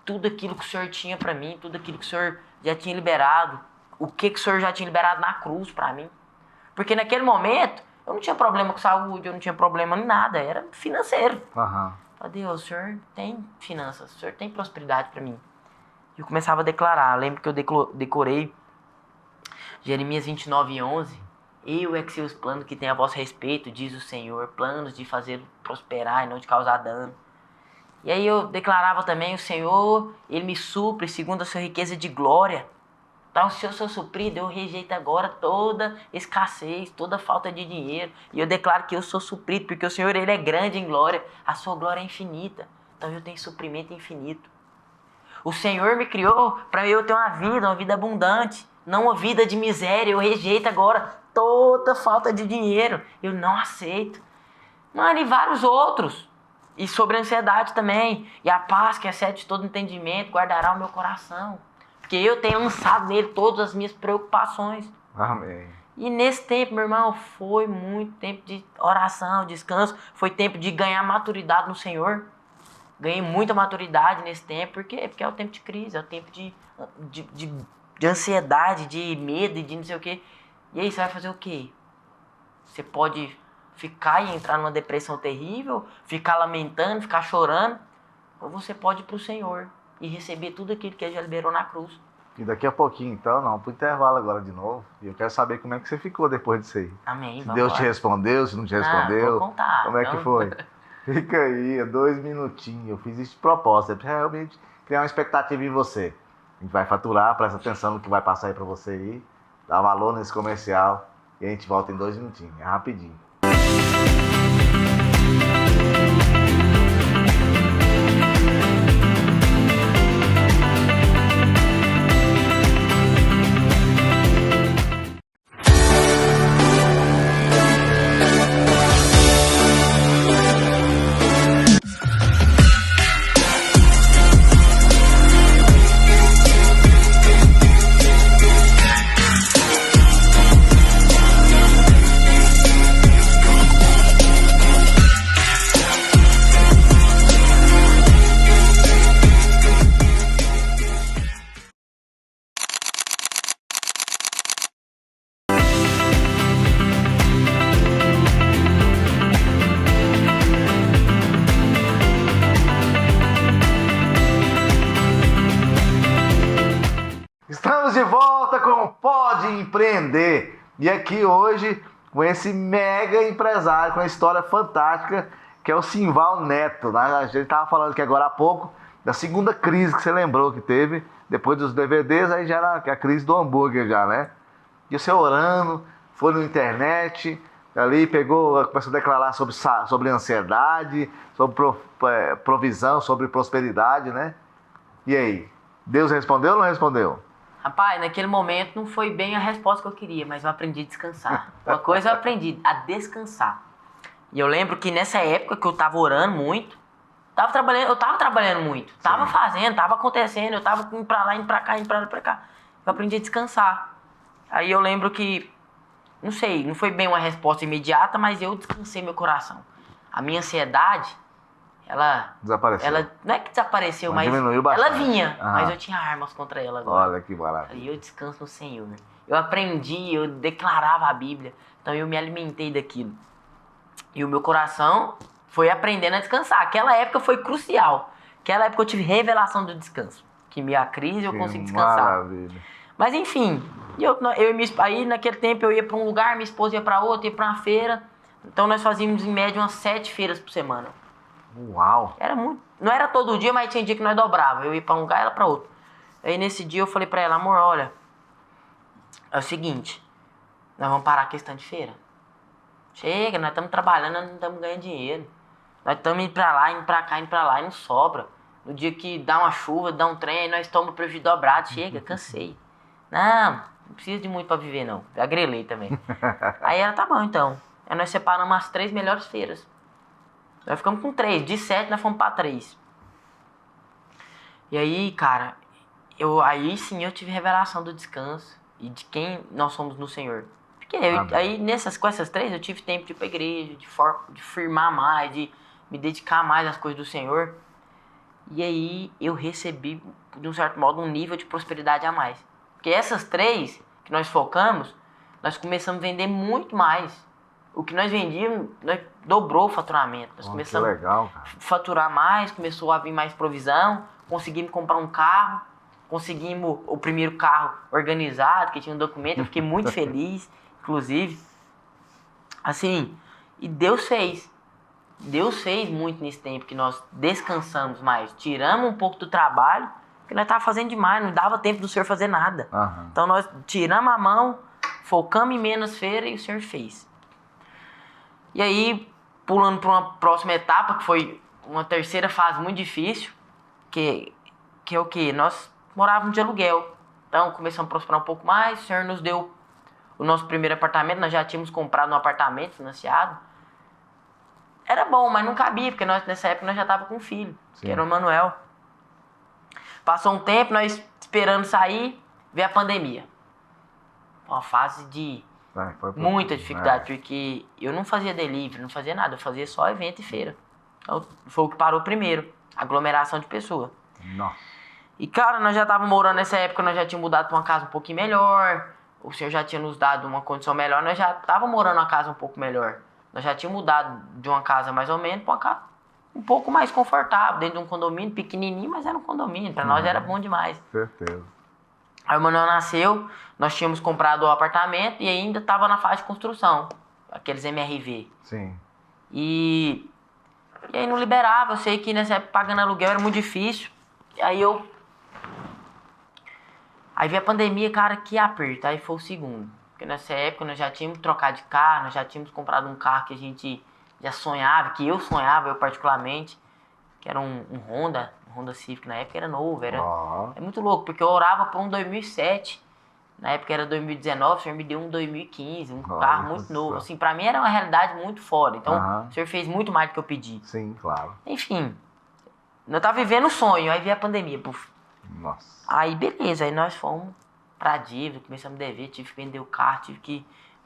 tudo aquilo que o Senhor tinha pra mim, tudo aquilo que o Senhor já tinha liberado, o que o Senhor já tinha liberado na cruz pra mim. Porque naquele momento, eu não tinha problema com saúde, eu não tinha problema em nada, era financeiro. Falei, Deus, o Senhor tem finanças, o Senhor tem prosperidade pra mim. E eu começava a declarar, lembro que eu decorei Jeremias 29:11, eu é que sei os planos que tem a vosso respeito, diz o Senhor, planos de fazer prosperar e não de causar dano. E aí eu declarava também, o Senhor, Ele me supre segundo a sua riqueza de glória. Então, se eu sou suprido, eu rejeito agora toda escassez, toda falta de dinheiro. E eu declaro que eu sou suprido, porque o Senhor, Ele é grande em glória, a sua glória é infinita. Então eu tenho suprimento infinito. O Senhor me criou para eu ter uma vida abundante, não uma vida de miséria. Eu rejeito agora toda falta de dinheiro. Eu não aceito. Mano, e vários outros. E sobre a ansiedade também. E a paz que excede todo entendimento guardará o meu coração. Porque eu tenho lançado nele todas as minhas preocupações. Amém. E nesse tempo, meu irmão, foi muito tempo de oração, descanso. Foi tempo de ganhar maturidade no Senhor. Ganhei muita maturidade nesse tempo. Por quê? Porque é o tempo de crise, é o tempo de ansiedade, de medo e de não sei o quê. E aí você vai fazer o quê? Você pode ficar e entrar numa depressão terrível, ficar lamentando, ficar chorando, ou você pode ir para o Senhor e receber tudo aquilo que Ele já liberou na cruz. E daqui a pouquinho, então, pro intervalo agora de novo. E eu quero saber como é que você ficou depois disso aí. Amém. Se Deus te respondeu, se não te respondeu. Vou contar. Como é que foi? Fica aí, 2 minutinhos. Eu fiz isso de propósito, é pra realmente criar uma expectativa em você. A gente vai faturar, presta atenção no que vai passar aí pra você aí. Dá valor nesse comercial. E a gente volta em 2 minutinhos. É rapidinho. pode empreender. E aqui hoje, com esse mega empresário, com uma história fantástica, que é o Simval Neto. Né? A gente estava falando aqui agora há pouco da segunda crise que você lembrou que teve, depois dos DVDs, aí já era a crise do hambúrguer já, né? E você orando, foi na internet, ali começou a declarar sobre ansiedade, sobre provisão, sobre prosperidade, né? E aí? Deus respondeu ou não respondeu? Rapaz, naquele momento não foi bem a resposta que eu queria, mas eu aprendi a descansar. Uma coisa eu aprendi, a descansar. E eu lembro que nessa época que eu tava orando muito, eu tava trabalhando muito, tava fazendo, tava acontecendo, eu tava indo pra lá, indo pra cá, indo pra lá, pra cá. Eu aprendi a descansar. Aí eu lembro que, não sei, não foi bem uma resposta imediata, mas eu descansei meu coração. A minha ansiedade, ela... Desapareceu. Ela não é que desapareceu, mas diminuiu bastante. ela vinha, mas eu tinha armas contra ela agora. Olha que maravilha. Aí eu descanso no Senhor. Eu aprendi, eu declarava a Bíblia, então eu me alimentei daquilo. E o meu coração foi aprendendo a descansar. Aquela época foi crucial. Aquela época eu tive revelação do descanso. Que minha crise eu consegui descansar. Maravilha. Mas enfim, aí naquele tempo eu ia pra um lugar, minha esposa ia pra outro, ia pra uma feira. Então nós fazíamos em média umas 7 feiras por semana. Uau! Era muito. Não era todo dia, mas tinha dia que nós dobrava. Eu ia pra um lugar, ela pra outro. Aí nesse dia eu falei pra ela, amor, olha, é o seguinte, nós vamos parar a questão de feira. Chega, nós estamos trabalhando, nós não estamos ganhando dinheiro. Nós estamos indo pra lá, indo pra cá, indo pra lá e não sobra. No dia que dá uma chuva, dá um trem, aí nós tomamos prejuízo dobrado. Chega, cansei. Não precisa de muito pra viver não. Eu agrelei também. Aí ela, tá bom então. Aí nós separamos as 3 melhores feiras. Nós ficamos com 3. De 7 nós fomos pra 3. E aí, cara, aí sim eu tive revelação do descanso e de quem nós somos no Senhor. Porque aí com essas 3 eu tive tempo de ir pra igreja, de firmar mais, de me dedicar mais às coisas do Senhor. E aí eu recebi, de um certo modo, um nível de prosperidade a mais. Porque essas 3 que nós focamos, nós começamos a vender muito mais. O que nós vendíamos, nós dobrou o faturamento. Nós começamos a faturar mais, começou a vir mais provisão, conseguimos comprar um carro, conseguimos o primeiro carro organizado, que tinha um documento, eu fiquei muito feliz, inclusive. Assim, e Deus fez. Deus fez muito nesse tempo que nós descansamos mais. Tiramos um pouco do trabalho, porque nós estávamos fazendo demais, não dava tempo do Senhor fazer nada. Então nós tiramos a mão, focamos em menos feira e o Senhor fez. E aí, pulando para uma próxima etapa, que foi uma terceira fase muito difícil, que é o quê? Nós morávamos de aluguel. Então começamos a prosperar um pouco mais, o Senhor nos deu o nosso primeiro apartamento, nós já tínhamos comprado um apartamento financiado. Era bom, mas não cabia, porque nessa época nós já estávamos com um filho, que era o Manuel. Passou um tempo, nós esperando sair, veio a pandemia. Uma fase de muita dificuldade, porque eu não fazia delivery, não fazia nada, eu fazia só evento e feira. Então, foi o que parou primeiro, aglomeração de pessoas. Nossa. E cara, nós já estávamos morando nessa época, nós já tínhamos mudado para uma casa um pouquinho melhor, o Senhor já tinha nos dado uma condição melhor, nós já estávamos morando numa casa um pouco melhor. Nós já tínhamos mudado de uma casa mais ou menos para uma casa um pouco mais confortável, dentro de um condomínio pequenininho, mas era um condomínio, para nós era bom demais. Certeza. Aí o Manuel nasceu, nós tínhamos comprado o apartamento e ainda estava na fase de construção, aqueles MRV. Sim. E aí não liberava, eu sei que nessa época pagando aluguel era muito difícil. Aí veio a pandemia, cara, que aperto, aí foi o segundo. Porque nessa época nós já tínhamos trocado de carro, nós já tínhamos comprado um carro que a gente já sonhava, que eu sonhava, eu particularmente, que era um Honda Civic, na época era novo, é muito louco, porque eu orava por um 2007, na época era 2019, o Senhor me deu um 2015, um carro muito novo, assim, pra mim era uma realidade muito fora, então o Senhor fez muito mais do que eu pedi. Sim, claro. Enfim, eu tava vivendo um sonho, aí veio a pandemia, puf. Nossa. Aí beleza, aí nós fomos pra dívida, começamos a dever, tive que vender o carro,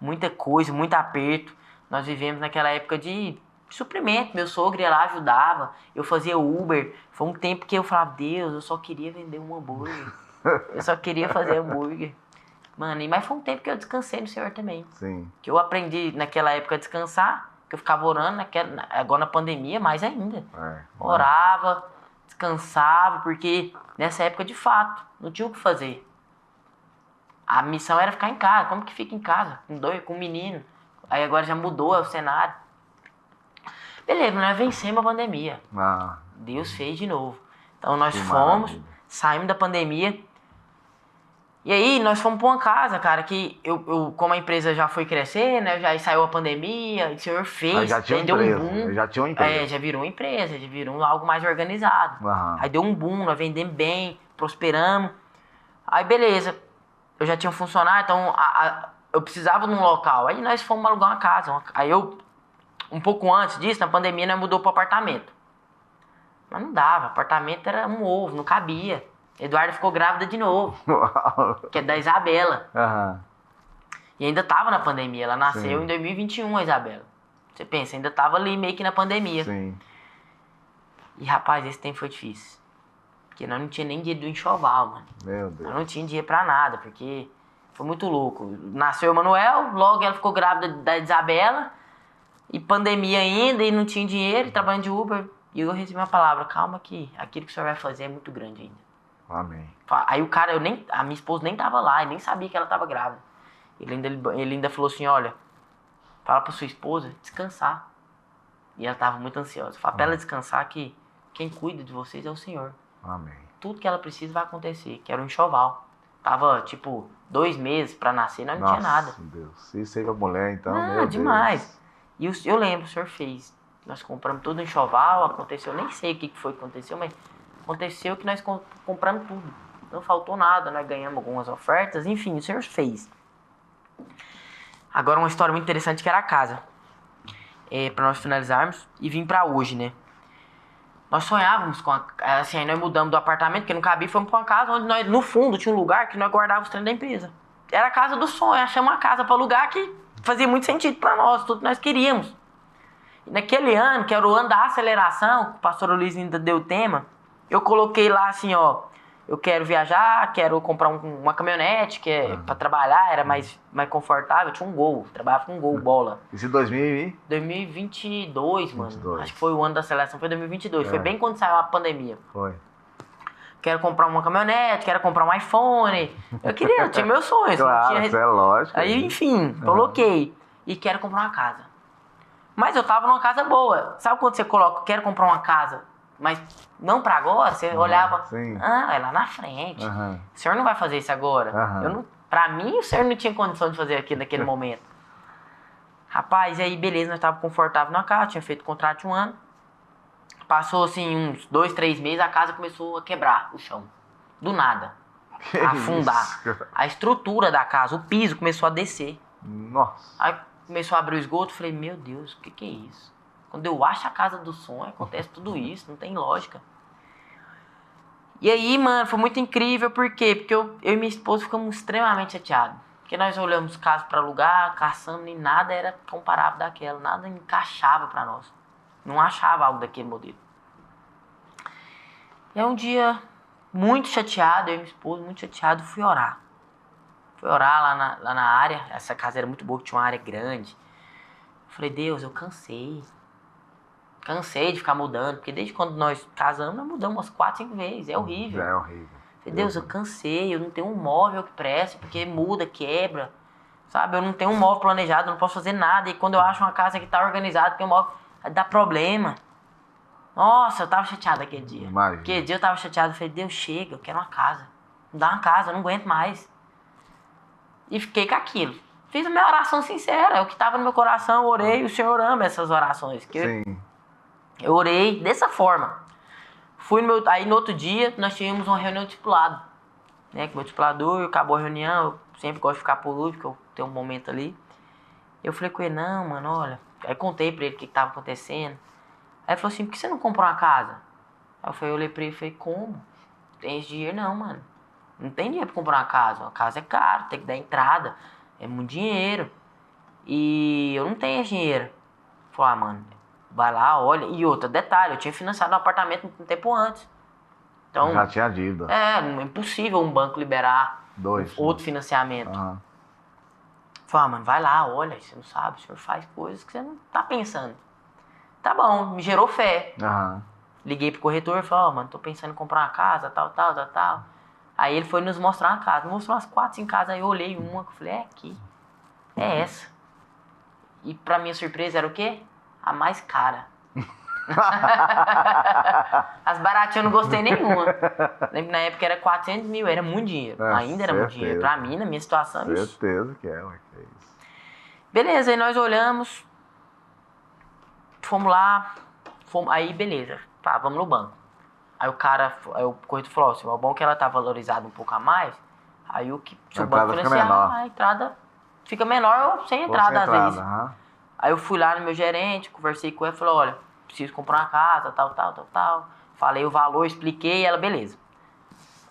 muita coisa, muito aperto. Nós vivemos naquela época de suprimento, meu sogro ia lá, ajudava, eu fazia Uber. Foi um tempo que eu falava, Deus, eu só queria vender um hambúrguer, eu só queria fazer hambúrguer. Mano, mas foi um tempo que eu descansei no Senhor também. Sim. Que eu aprendi naquela época a descansar, que eu ficava orando, agora na pandemia, mais ainda. Orava, descansava, porque nessa época, de fato, não tinha o que fazer. A missão era ficar em casa. Como que fica em casa? Com um menino. Aí agora já mudou o cenário. Beleza, nós vencemos a pandemia. Deus fez de novo. Então nós saímos da pandemia. E aí nós fomos pra uma casa, cara, que eu como a empresa já foi crescendo, né? Já saiu a pandemia, o senhor fez, já tinha deu um empresa, boom. já tinha uma empresa. Já virou empresa, já virou algo mais organizado. Aí deu um boom, nós vendemos bem, prosperamos. Aí beleza, eu já tinha um funcionário, então eu precisava de um local. Aí nós fomos alugar uma casa. Aí um pouco antes disso, na pandemia, nós mudou pro apartamento. Mas não dava, apartamento era um ovo, não cabia. Eduardo ficou grávida de novo, que é da Isabela. E ainda tava na pandemia, ela nasceu em 2021, a Isabela. Você pensa, ainda tava ali meio que na pandemia. Sim. E rapaz, esse tempo foi difícil. Porque nós não tinha nem dinheiro do enxoval, mano. Meu Deus. Nós não tinha dinheiro pra nada, porque foi muito louco. Nasceu o Manuel, logo ela ficou grávida da Isabela, e pandemia ainda, e não tinha dinheiro, e trabalhando de Uber. E eu recebi uma palavra, calma que aquilo que o senhor vai fazer é muito grande ainda. Amém. Aí o cara, a minha esposa nem tava lá, e nem sabia que ela tava grávida. Ele ainda falou assim, olha, fala pra sua esposa descansar. E ela tava muito ansiosa. Fala pra ela descansar que quem cuida de vocês é o Senhor. Amém. Tudo que ela precisa vai acontecer, que era um enxoval. Tava, 2 meses pra nascer, nós não tinha nada. Nossa, Deus. Se seja mulher, então, Não, meu demais. Deus. E eu lembro, o Senhor fez. Nós compramos tudo em enxoval, aconteceu, nem sei o que foi que aconteceu, mas aconteceu que nós compramos tudo. Não faltou nada, nós ganhamos algumas ofertas, enfim, o Senhor fez. Agora uma história muito interessante que era a casa. Pra nós finalizarmos e vir pra hoje, né? Nós sonhávamos com aí nós mudamos do apartamento, que não cabia, e fomos pra uma casa onde nós, no fundo, tinha um lugar que nós guardávamos os treinos da empresa. Era a casa do sonho, achamos uma casa pra alugar que fazia muito sentido pra nós, tudo que nós queríamos. E naquele ano, que era o ano da aceleração, o pastor Luiz ainda deu o tema, eu coloquei lá assim, ó, eu quero viajar, quero comprar uma caminhonete, que é pra trabalhar, era mais confortável, eu tinha um Gol, trabalhava com um Gol, bola. Isso em 2022, mano. Acho que foi o ano da seleção, foi 2022. Foi bem quando saiu a pandemia. Foi. Quero comprar uma caminhonete, quero comprar um iPhone. Eu tinha meus sonhos. Claro, isso é lógico. Aí, enfim, coloquei. E quero comprar uma casa. Mas eu tava numa casa boa. Sabe quando você coloca, quero comprar uma casa, mas não pra agora? Você olhava, é lá na frente. O senhor não vai fazer isso agora. Pra mim, o senhor não tinha condição de fazer aquilo naquele momento. Rapaz, e aí beleza, nós tava confortável na casa, tinha feito contrato de 1 ano. Passou assim uns 2, 3 meses, a casa começou a quebrar o chão. Do nada. A afundar. Isso? A estrutura da casa, o piso começou a descer. Nossa. Aí começou a abrir o esgoto, falei, meu Deus, o que é isso? Quando eu acho a casa do sonho, acontece tudo isso, não tem lógica. E aí, mano, foi muito incrível, por quê? Porque eu e minha esposa ficamos extremamente chateados. Porque nós olhamos casa pra alugar, caçamos, e nada era comparável daquela, nada encaixava pra nós. Não achava algo daquele modelo. E aí um dia, muito chateado, eu e minha esposa, muito chateado, fui orar. Fui orar lá na área, essa casa era muito boa, tinha uma área grande. Eu falei, Deus, eu cansei. Cansei de ficar mudando, porque desde quando nós casamos, nós mudamos umas 4, 5 vezes, é horrível. É horrível. Falei, Deus, eu cansei, eu não tenho um móvel que preste, porque muda, quebra, sabe? Eu não tenho um móvel planejado, eu não posso fazer nada. E quando eu acho uma casa que tá organizada, que é um móvel, dá problema. Nossa, eu tava chateado aquele dia. Imagina. Aquele dia eu tava chateado, eu falei, Deus, chega, eu quero uma casa. Me dá uma casa, eu não aguento mais. E fiquei com aquilo. Fiz a minha oração sincera, é o que tava no meu coração, orei, o Senhor ama essas orações. Sim. Eu orei dessa forma. Aí no outro dia, nós tivemos uma reunião de discipulado. Né, com o meu discipulador, acabou a reunião, eu sempre gosto de ficar por último, porque eu tenho um momento ali. Eu falei com ele, não, mano, olha. Aí contei pra ele o que tava acontecendo. Aí ele falou assim, por que você não comprou uma casa? Aí eu olhei pra ele e falei, como? Tem esse dinheiro? Não, mano. Não tem dinheiro pra comprar uma casa. Uma casa é caro, tem que dar entrada. É muito dinheiro. E eu não tenho esse dinheiro. Ele falou, mano, vai lá, olha. E outro detalhe, eu tinha financiado um apartamento um tempo antes. Então, já tinha dívida. É impossível um banco liberar outro financiamento. Falei, mano, vai lá, olha, você não sabe, o senhor faz coisas que você não tá pensando. Tá bom, me gerou fé. Liguei pro corretor e falei, mano, tô pensando em comprar uma casa, tal. Aí ele foi nos mostrar uma casa. Mostrou umas 4, 5 casas. Aí eu olhei uma, que eu falei, é aqui. É essa. E pra minha surpresa era o quê? A mais cara. As baratinhas eu não gostei nenhuma. Lembro que na época era 400 mil, era muito dinheiro. Ainda era muito dinheiro. Pra mim, na minha situação, Certeza que é, ué, que é isso. Beleza, aí nós olhamos. Fomos lá. Aí, beleza. Tá, vamos no banco. Aí o corretor falou assim, o bom que ela tá valorizada um pouco a mais. Aí se o banco financiar, a entrada fica menor ou sem entrada, às vezes. Aí eu fui lá no meu gerente, conversei com ela, falei, olha, preciso comprar uma casa, tal. Falei o valor, expliquei, ela, beleza.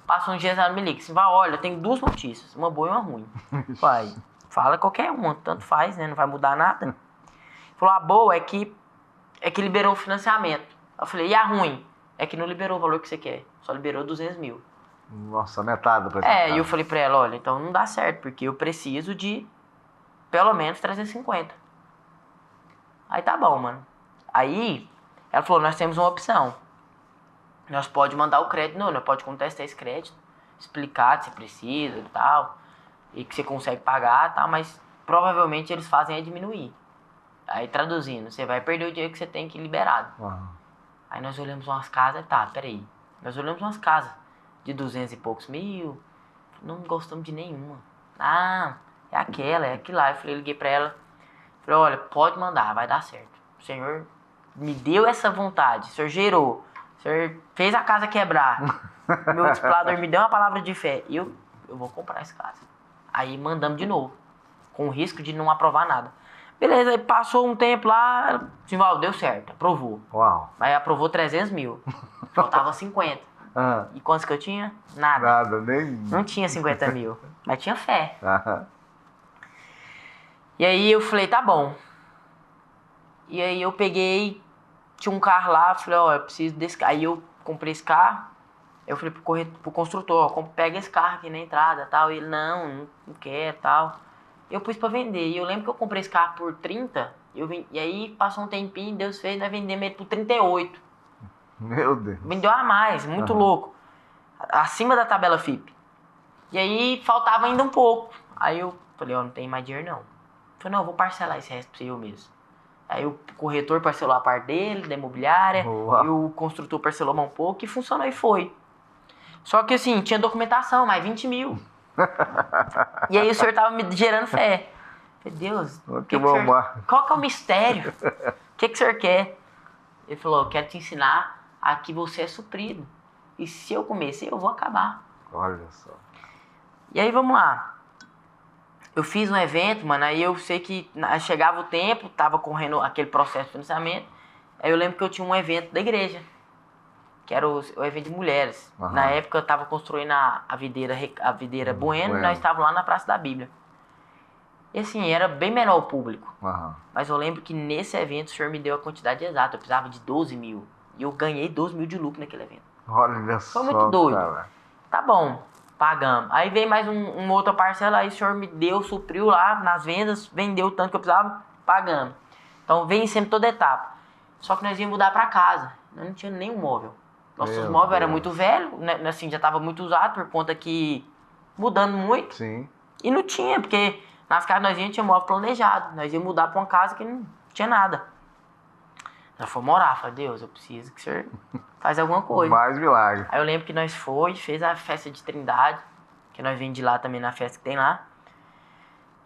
Passou uns dias, ela me liga, assim, olha, eu tenho 2 notícias, uma boa e uma ruim. Vai, fala qualquer uma, tanto faz, né, não vai mudar nada. Falou, a boa é que liberou o financiamento. Eu falei, e a ruim? É que não liberou o valor que você quer, só liberou 200 mil. Nossa, metade do preço. E eu falei pra ela, olha, então não dá certo, porque eu preciso de pelo menos 350. Aí tá bom, mano. Aí ela falou, nós temos uma opção. Nós pode mandar o crédito, nós pode contestar esse crédito, explicar que você precisa e tal, e que você consegue pagar, tá, mas provavelmente eles fazem é diminuir. Aí traduzindo, você vai perder o dinheiro que você tem que liberado. Aí nós olhamos umas casas, peraí. Nós olhamos umas casas de 200 e poucos mil, não gostamos de nenhuma. É aquela, é aquilo lá. Eu falei, liguei pra ela, falei, olha, pode mandar, vai dar certo. O senhor me deu essa vontade, o senhor gerou, o senhor fez a casa quebrar. Meu discipulador me deu uma palavra de fé. E eu vou comprar essa casa. Aí mandamos de novo, com o risco de não aprovar nada. Beleza, aí passou um tempo lá, Simval, deu certo, aprovou. Uau. Aí aprovou 300 mil, faltava 50. E quantos que eu tinha? Nada. Nada, nem... Não tinha 50 mil, mas tinha fé. E aí eu falei, tá bom. E aí eu peguei, tinha um carro lá, falei, eu preciso desse carro. Aí eu comprei esse carro, eu falei pro construtor, pega esse carro aqui na entrada, tal. E ele, não quer, tal. Eu pus pra vender. E eu lembro que eu comprei esse carro por 30, e aí passou um tempinho, Deus fez, nós vendemos ele por 38. Meu Deus. Vendeu a mais, muito louco. Acima da tabela FIP. E aí faltava ainda um pouco. Aí eu falei, não tem mais dinheiro não. Eu falei, não, eu vou parcelar esse resto pra você eu mesmo. Aí o corretor parcelou a parte dele, da imobiliária, e o construtor parcelou mais um pouco, e funcionou e foi. Só que assim, tinha documentação, mais 20 mil. E aí o senhor tava me gerando fé. Eu falei, Deus, qual que é o mistério? O que o senhor quer? Ele falou, eu quero te ensinar a que você é suprido. E se eu comecei, eu vou acabar. Olha só. E aí vamos lá. Eu fiz um evento, mano, aí eu sei que chegava o tempo, tava correndo aquele processo de financiamento. Aí eu lembro que eu tinha um evento da igreja, que era o evento de mulheres. Na época eu tava construindo a videira Bueno, e nós estávamos lá na Praça da Bíblia. E assim, era bem menor o público. Mas eu lembro que nesse evento o senhor me deu a quantidade exata, eu precisava de 12 mil. E eu ganhei 12 mil de lucro naquele evento. Olha só, foi muito doido. Cara. Tá bom, pagamos. Aí veio mais uma outra parcela, aí o senhor me deu, supriu lá nas vendas, vendeu o tanto que eu precisava, pagamos. Então vem sempre toda etapa. Só que nós íamos mudar pra casa, nós não tinha nenhum móvel. Nossos móveis eram muito velhos, né, assim, já estava muito usado por conta que mudando muito. Sim. E não tinha, porque nas casas nós íamos, tinha móvel planejado. Nós íamos mudar pra uma casa que não tinha nada. Nós fomos orar, falei, Deus, eu preciso que o senhor faz alguma coisa. Mais milagre. Aí eu lembro que nós fez a festa de Trindade, que nós vimos de lá também na festa que tem lá.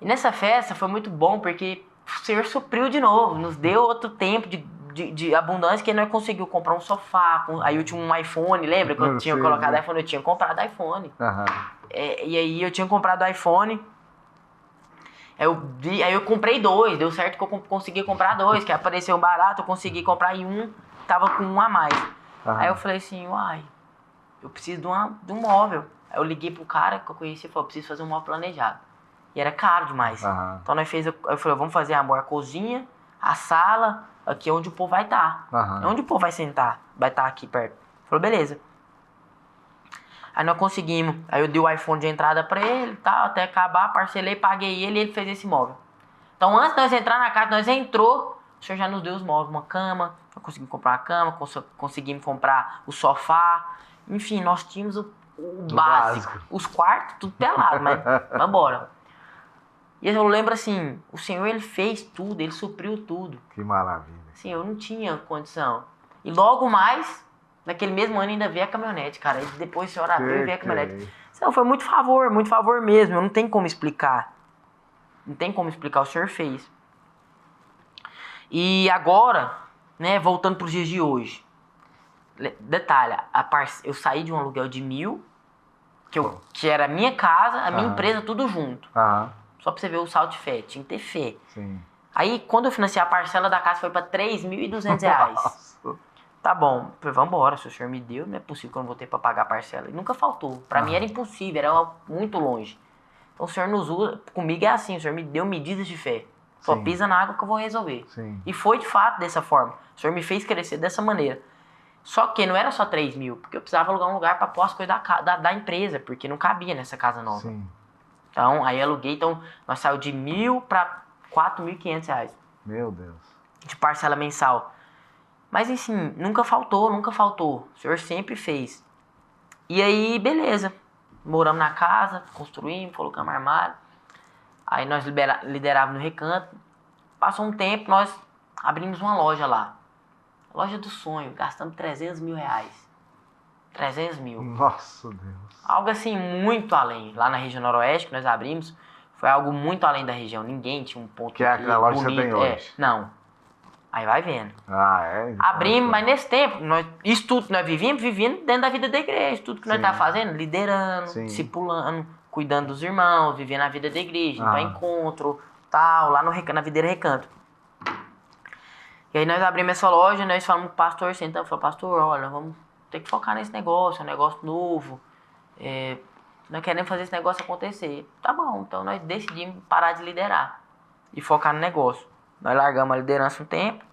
E nessa festa foi muito bom, porque o Senhor supriu de novo, nos deu outro tempo de abundância, que nós conseguimos comprar um sofá. Aí eu tinha um iPhone, lembra que eu tinha colocado iPhone? Eu tinha comprado iPhone. E aí eu tinha comprado iPhone. Aí eu comprei 2, deu certo que eu consegui comprar 2, que apareceu barato, eu consegui comprar em um, tava com um a mais. Aí eu falei assim, eu preciso de um móvel. Aí eu liguei pro cara que eu conheci e falei, eu preciso fazer um móvel planejado. E era caro demais. Então eu falei, vamos fazer a cozinha, a sala, aqui é onde o povo vai estar. É onde o povo vai sentar, vai estar aqui perto. Falei, beleza. Aí nós conseguimos. Aí eu dei o iPhone de entrada pra ele, tal, até acabar, parcelei, paguei ele e ele fez esse móvel. Então antes de nós entrar na casa, nós entrou, o senhor já nos deu os móveis, uma cama, nós conseguimos comprar uma cama, conseguimos comprar o sofá. Enfim, nós tínhamos o Do básico. básico. Os quartos, tudo pelado, mas vambora. E eu lembro assim, o Senhor, ele fez tudo, ele supriu tudo. Que maravilha. Assim, eu não tinha condição. E logo mais, naquele mesmo ano ainda veio a caminhonete, cara. E depois o Senhor abriu e veio a caminhonete. Então, foi muito favor mesmo. Eu não tenho como explicar. Não tem como explicar, o Senhor fez. E agora, né, voltando para os dias de hoje. Detalhe, eu saí de um aluguel de 1.000, que era a minha casa, a minha empresa, tudo junto. Só pra você ver o salto de fé, tinha que ter fé. Sim. Aí, quando eu financei a parcela da casa, foi pra R$3.200. Tá bom, falei, vambora, se o senhor me deu, não é possível que eu não vou ter pra pagar a parcela. E nunca faltou. Pra mim era impossível, era algo muito longe. Então o senhor nos usa, comigo é assim, o senhor me deu medidas de fé. Só Sim. pisa na água que eu vou resolver. Sim. E foi de fato dessa forma. O senhor me fez crescer dessa maneira. Só que não era só 3.000, porque eu precisava alugar um lugar pra pôr as coisas da empresa, porque não cabia nessa casa nova. Sim. Então, aí eu aluguei, nós saiu de 1.000 pra R$4.500 Meu Deus. de parcela mensal. Mas assim, nunca faltou. O senhor sempre fez. E aí, beleza. Moramos na casa, construímos, colocamos armário. Aí nós liderávamos no Recanto. Passou um tempo, nós abrimos uma loja lá. Loja do sonho, gastamos R$300 mil. 300 mil. Nossa Deus. Algo assim, muito além. Lá na região noroeste que nós abrimos, foi algo muito além da região. Ninguém tinha um ponto Que é aquela loja que você tem hoje. Não. Aí vai vendo. É? Abrimos, mas nesse tempo, isso tudo que nós vivíamos dentro da vida da igreja. Tudo que nós estávamos fazendo, liderando, discipulando, cuidando dos irmãos, vivendo a vida da igreja, indo para encontro, tal, lá na Videira Recanto. E aí nós abrimos essa loja, nós falamos com o pastor, sentamos, falamos, pastor, olha, vamos ter que focar nesse negócio, é um negócio novo. Nós queremos fazer esse negócio acontecer. Tá bom, então nós decidimos parar de liderar e focar no negócio. Nós largamos a liderança um tempo.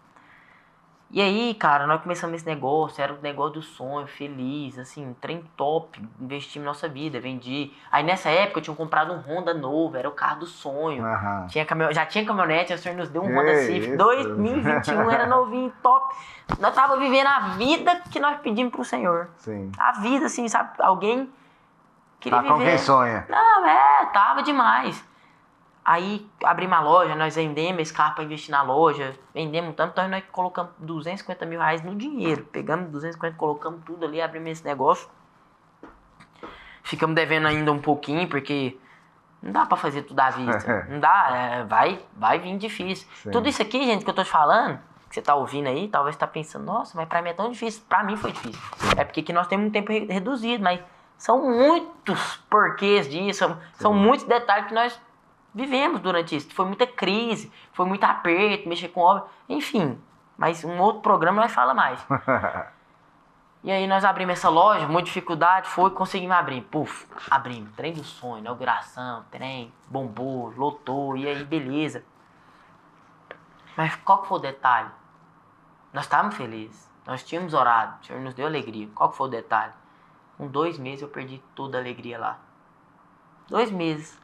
E aí, cara, nós começamos esse negócio, era o negócio do sonho, feliz, assim, trem top, investimos na nossa vida, vendi. Aí nessa época eu tinha comprado um Honda novo, era o carro do sonho. Já tinha caminhonete, o senhor nos deu um Honda Civic, 2021, era novinho, top. Nós tava vivendo a vida que nós pedimos pro Senhor. Sim. A vida, assim, sabe, alguém queria viver. Com quem sonha. Não, tava demais. Aí abrimos a loja, nós vendemos esse carro para investir na loja, vendemos tanto, então nós colocamos R$250 mil no dinheiro. Pegamos 250, colocamos tudo ali, abrimos esse negócio. Ficamos devendo ainda um pouquinho, porque não dá para fazer tudo à vista. Não dá, vai vir difícil. Sim. Tudo isso aqui, gente, que eu tô te falando, que você tá ouvindo aí, talvez tá pensando, nossa, mas para mim é tão difícil. Para mim foi difícil. É porque aqui nós temos um tempo reduzido, mas são muitos porquês disso, são muitos detalhes que nós vivemos durante isso. Foi muita crise, foi muito aperto, mexer com obra, enfim. Mas um outro programa nós fala mais. E aí nós abrimos essa loja, muita dificuldade, conseguimos abrir. Abrimos. Trem do sonho, inauguração, trem, bombou, lotou, e aí beleza. Mas qual que foi o detalhe? Nós estávamos felizes, nós tínhamos orado, o Senhor nos deu alegria. Qual que foi o detalhe? Com 2 meses eu perdi toda a alegria lá. 2 meses.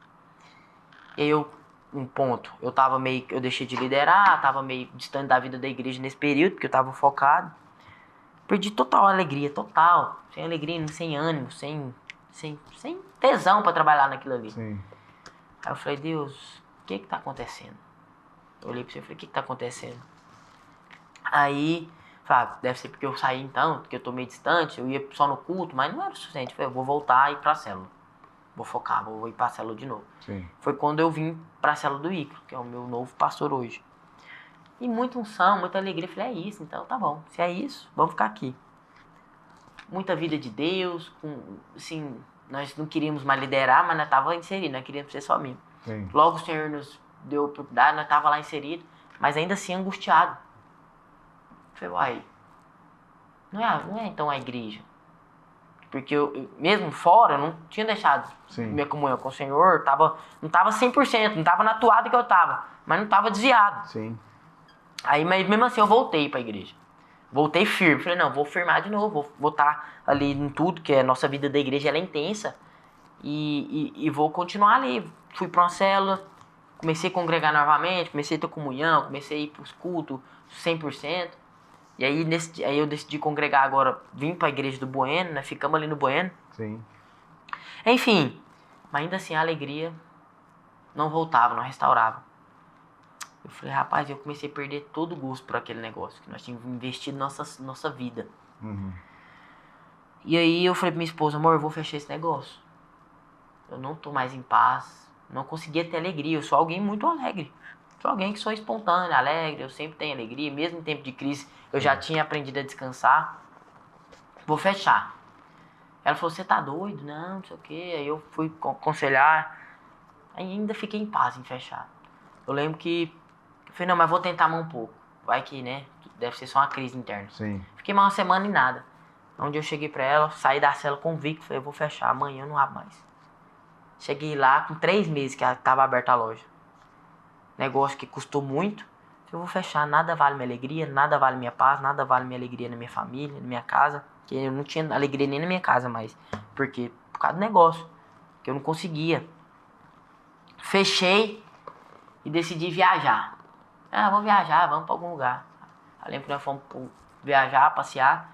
E aí eu deixei de liderar, tava meio distante da vida da igreja nesse período, porque eu tava focado. Perdi total alegria, total. Sem alegria, sem ânimo, sem tesão pra trabalhar naquilo ali. Sim. Aí eu falei, Deus, o que tá acontecendo? Eu olhei pra você e falei, o que tá acontecendo? Aí, falei, deve ser porque eu saí então, porque eu tô meio distante, eu ia só no culto, mas não era o suficiente. Eu falei, eu vou voltar e ir pra célula. Vou focar, vou ir pra célula de novo. Sim. Foi quando eu vim pra célula do Icaro, que é o meu novo pastor hoje. E muita unção, muita alegria. Eu falei, é isso, então tá bom. Se é isso, vamos ficar aqui. Muita vida de Deus, assim, nós não queríamos mais liderar, mas nós estávamos inseridos, nós queríamos ser só mim. Sim. Logo o Senhor nos deu oportunidade, nós estávamos lá inseridos, mas ainda assim angustiado. Eu falei, uai, não é então a igreja. Porque eu, mesmo fora, eu não tinha deixado minha comunhão com o Senhor, não estava 100%, não estava na toada que eu estava, mas não estava desviado. Sim. Aí, mas mesmo assim, eu voltei para a igreja. Voltei firme. Falei, não, vou firmar de novo, vou estar ali em tudo, que a nossa vida da igreja ela é intensa, e vou continuar ali. Fui para uma célula, comecei a congregar novamente, comecei a ter comunhão, comecei a ir para os cultos 100%. E aí, eu decidi congregar agora, vim para a igreja do Bueno, né? Ficamos ali no Bueno. Sim. Enfim, mas ainda assim a alegria não voltava, não restaurava. Eu falei, rapaz, eu comecei a perder todo o gosto por aquele negócio, que nós tínhamos investido nossa vida. Uhum. E aí eu falei pra minha esposa, amor, eu vou fechar esse negócio. Eu não tô mais em paz, não conseguia ter alegria, eu sou alguém muito alegre. Sou alguém que sou espontâneo, alegre, eu sempre tenho alegria, mesmo em tempo de crise eu já tinha aprendido a descansar. Vou fechar. Ela falou, você tá doido? Não sei o quê. Aí eu fui aconselhar, aí ainda fiquei em paz em fechar. Eu lembro que eu falei, não, mas vou tentar mais um pouco. Vai que, né, deve ser só uma crise interna. Sim. Fiquei mais uma semana e nada. Onde eu cheguei pra ela, saí da cela convicto, falei, eu vou fechar, amanhã eu não abro mais. Cheguei lá com 3 meses que tava aberta a loja. Negócio que custou muito. Eu vou fechar, nada vale minha alegria, nada vale minha paz, nada vale minha alegria na minha família, na minha casa. Que eu não tinha alegria nem na minha casa mais. Por quê? Por causa do negócio. Que eu não conseguia. Fechei e decidi viajar. Ah, vou viajar, vamos pra algum lugar. Eu lembro que nós fomos viajar, passear.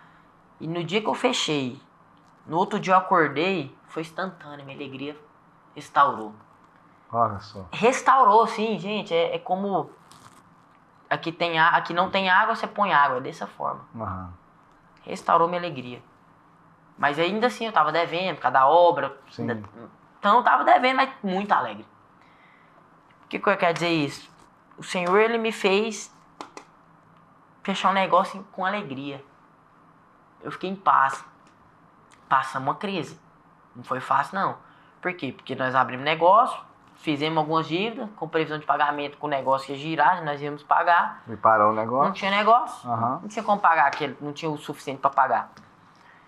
E no dia que eu fechei, no outro dia eu acordei, foi instantâneo, minha alegria restaurou. Olha só. Restaurou, sim, gente. É como... Aqui não tem água, você põe água. É dessa forma. Uhum. Restaurou minha alegria. Mas ainda assim eu tava devendo, por causa da obra. Sim. Então eu tava devendo, mas muito alegre. O que eu quero dizer isso? O Senhor, Ele me fez fechar um negócio com alegria. Eu fiquei em paz. Passamos uma crise. Não foi fácil, não. Por quê? Porque nós abrimos negócio, fizemos algumas dívidas, com previsão de pagamento, com o negócio que ia girar, nós íamos pagar. E parou o Não negócio. tinha negócio, Uhum. não tinha como pagar aquele, não tinha o suficiente para pagar.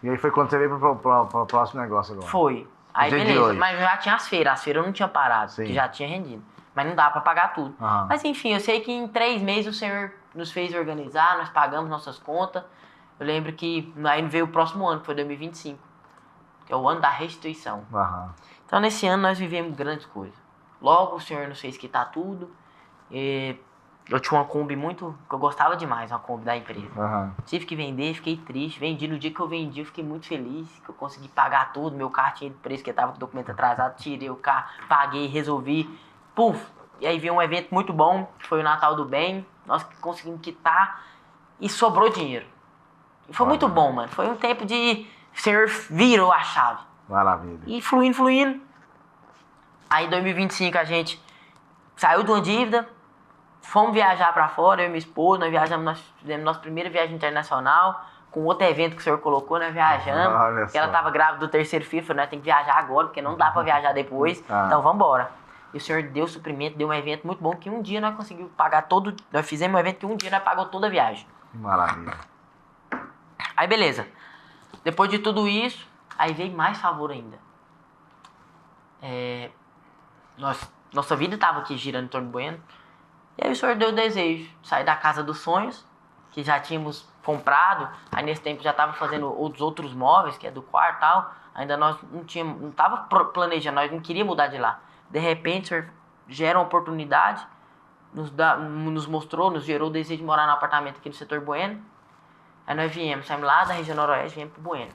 E aí foi quando você veio pro próximo negócio agora. Foi. Aí Dia de beleza, hoje. mas já tinha as feiras eu não tinha parado, Sim. que já tinha rendido. Mas não dá para pagar tudo. Uhum. Mas enfim, eu sei que em 3 meses o Senhor nos fez organizar, nós pagamos nossas contas. Eu lembro que aí veio o próximo ano, que foi 2025, que é o ano da restituição. Uhum. Então nesse ano nós vivemos grandes coisas. Logo o Senhor nos fez quitar tudo. Eu tinha uma Kombi que eu gostava demais, uma Kombi da empresa. Uhum. Tive que vender, fiquei triste. Vendi, no dia que eu vendi eu fiquei muito feliz, que eu consegui pagar tudo. Meu carro tinha preço, que eu tava com o documento atrasado. Tirei o carro, paguei, resolvi. Puf! E aí veio um evento muito bom, que foi o Natal do Bem. Nós conseguimos quitar e sobrou dinheiro. E foi muito bom, mano. Foi um tempo de... O Senhor virou a chave. Maravilha. E fluindo. Aí em 2025 a gente saiu de uma dívida, fomos viajar pra fora, eu e minha esposa, nós fizemos nossa primeira viagem internacional, com outro evento que o Senhor colocou, nós viajamos. Olha só. Ela tava grávida do 3º filho, falei, nós temos que viajar agora, porque não dá pra viajar depois, Ah. então vamos embora. E o Senhor deu suprimento, deu um evento muito bom, que um dia nós conseguimos pagar nós fizemos um evento que um dia nós pagou toda a viagem. Maravilha. Aí beleza, depois de tudo isso, aí veio mais favor ainda. Nossa vida estava aqui girando em torno do Bueno. E aí o Senhor deu o desejo de sair da casa dos sonhos, que já tínhamos comprado. Aí nesse tempo já estava fazendo os outros móveis, que é do quarto e tal. Ainda nós não estava planejando, nós não queríamos mudar de lá. De repente o Senhor gera uma oportunidade, nos mostrou, nos gerou o desejo de morar no apartamento aqui no setor Bueno. Aí nós saímos lá da região noroeste, viemos pro Bueno.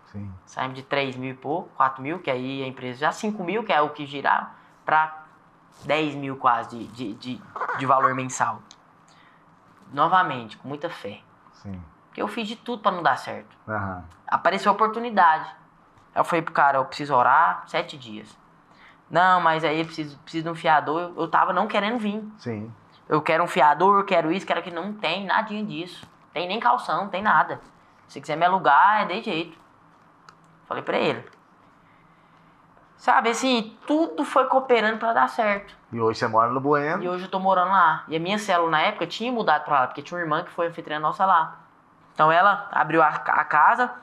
Sim. Saímos de 3 mil e pouco, 4 mil, que aí a empresa já 5 mil, que é o que girava, para 10 mil quase de valor mensal. Novamente, com muita fé. Sim. Porque eu fiz de tudo para não dar certo. Uhum. Apareceu a oportunidade. Aí eu falei pro cara, eu preciso orar 7 dias. Não, mas aí eu preciso de um fiador. Eu tava não querendo vir. Sim. Eu quero um fiador, eu quero isso, quero aquilo. Não tem nadinha disso. Tem nem calção, não tem nada. Se quiser me alugar, é de jeito. Falei pra ele. Sabe, assim, tudo foi cooperando pra dar certo. E hoje você mora no Bueno. E hoje eu tô morando lá. E a minha célula na época tinha mudado pra lá, porque tinha uma irmã que foi anfitriã nossa lá. Então ela abriu a casa.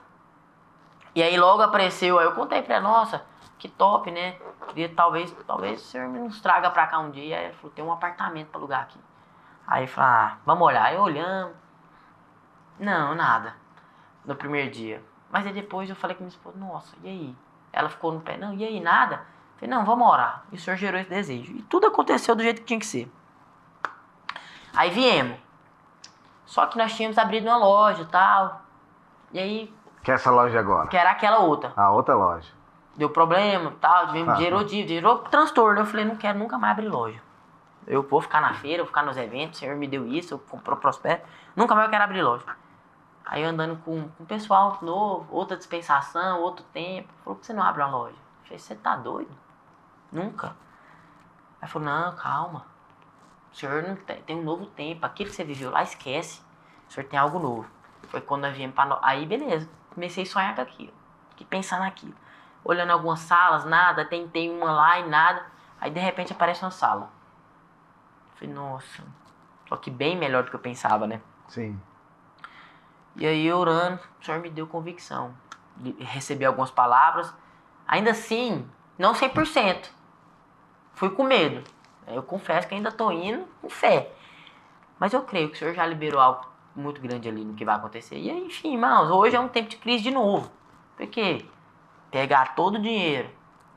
E aí logo apareceu, aí eu contei pra ela, nossa, que top, né? Queria talvez o senhor nos traga pra cá um dia. Aí ele falou, tem um apartamento pra alugar aqui. Aí eu falei, vamos olhar. Aí olhamos. Não, nada. No primeiro dia. Mas aí depois eu falei com minha esposa, nossa, e aí? Ela ficou no pé, não, e aí, nada? Eu falei, não, vamos orar. E o Senhor gerou esse desejo. E tudo aconteceu do jeito que tinha que ser. Aí viemos. Só que nós tínhamos abrido uma loja e tal. E aí... Que é essa loja agora? Que era aquela outra. A outra loja. deu problema, tal, gerou transtorno. Eu falei, não quero nunca mais abrir loja. Eu vou ficar na feira, vou ficar nos eventos, o Senhor me deu isso, eu comprou prospero, nunca mais eu quero abrir loja. Aí eu andando com um pessoal novo, outra dispensação, outro tempo, falou, por que você não abre uma loja? Eu falei, você tá doido? Nunca. Aí falou, não, calma, o Senhor não tem um novo tempo, aquilo que você viveu lá, esquece, o Senhor tem algo novo. Foi quando nós viemos pra... Aí beleza, comecei a sonhar com aquilo, fiquei pensando naquilo, olhando algumas salas, nada, tentei uma lá e nada, aí de repente aparece uma sala. Falei, nossa, só que bem melhor do que eu pensava, né? Sim. E aí, orando, o Senhor me deu convicção. Recebi algumas palavras. Ainda assim, não 100%. Fui com medo. Eu confesso que ainda estou indo com fé. Mas eu creio que o Senhor já liberou algo muito grande ali no que vai acontecer. E aí, enfim, irmãos, hoje é um tempo de crise de novo. Por quê? Pegar todo o dinheiro,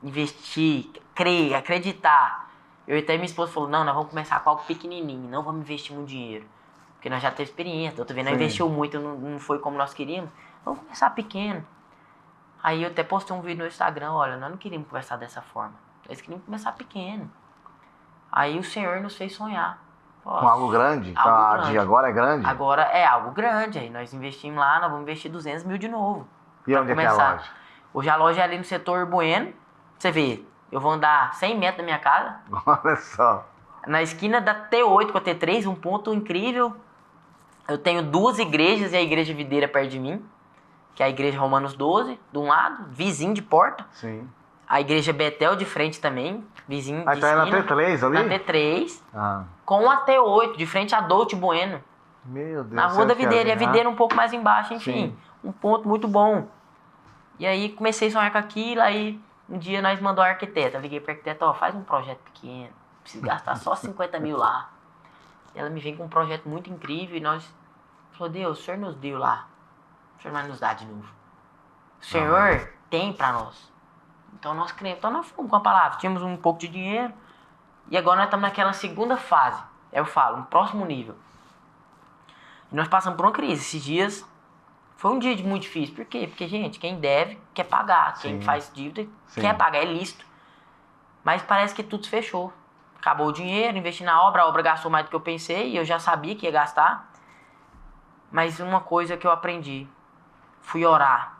investir, crer, acreditar. Eu até minha esposa falou, não, nós vamos começar com algo pequenininho, não vamos investir muito dinheiro. Porque nós já temos experiência, outra vez nós investiu muito, não foi como nós queríamos. Vamos começar pequeno. Aí eu até postei um vídeo no Instagram, olha, nós não queríamos conversar dessa forma. Nós queríamos começar pequeno. Aí o Senhor nos fez sonhar. Nossa, com algo grande? Algo grande. Agora é grande? Agora é algo grande. Aí nós investimos lá, nós vamos investir 200 mil de novo. E onde é que é a loja? Hoje a loja é ali no setor Bueno. Você vê, eu vou andar 100 metros da minha casa. Olha só. Na esquina da T8 com a T3, um ponto incrível. Eu tenho 2 igrejas e a igreja videira perto de mim. Que é a igreja Romanos 12, de um lado, vizinho de porta. Sim. A igreja Betel de frente também, vizinho de esquina. Aí tá na T3 ali? Na T3, com a T8, de frente a Dolce Bueno. Meu Deus. Na Rua da Videira, e a Videira um pouco mais embaixo, enfim. Sim. Um ponto muito bom. E aí comecei a sonhar com aquilo, aí um dia nós mandou a arquiteta. Eu liguei pra arquiteta, ó, faz um projeto pequeno, preciso gastar só 50 mil lá. E ela me vem com um projeto muito incrível e nós falou, Deus, o Senhor nos deu lá, o Senhor vai nos dar de novo. O Senhor tem pra nós. Então nós cremos, então nós fomos com a palavra, tínhamos um pouco de dinheiro e agora nós estamos naquela segunda fase, eu falo, um próximo nível. E nós passamos por uma crise, esses dias foi um dia muito difícil, por quê? Porque, gente, quem deve quer pagar, quem faz dívida quer pagar, é lícito. Mas parece que tudo se fechou. Acabou o dinheiro, investi na obra, a obra gastou mais do que eu pensei e eu já sabia que ia gastar. Mas uma coisa que eu aprendi, fui orar.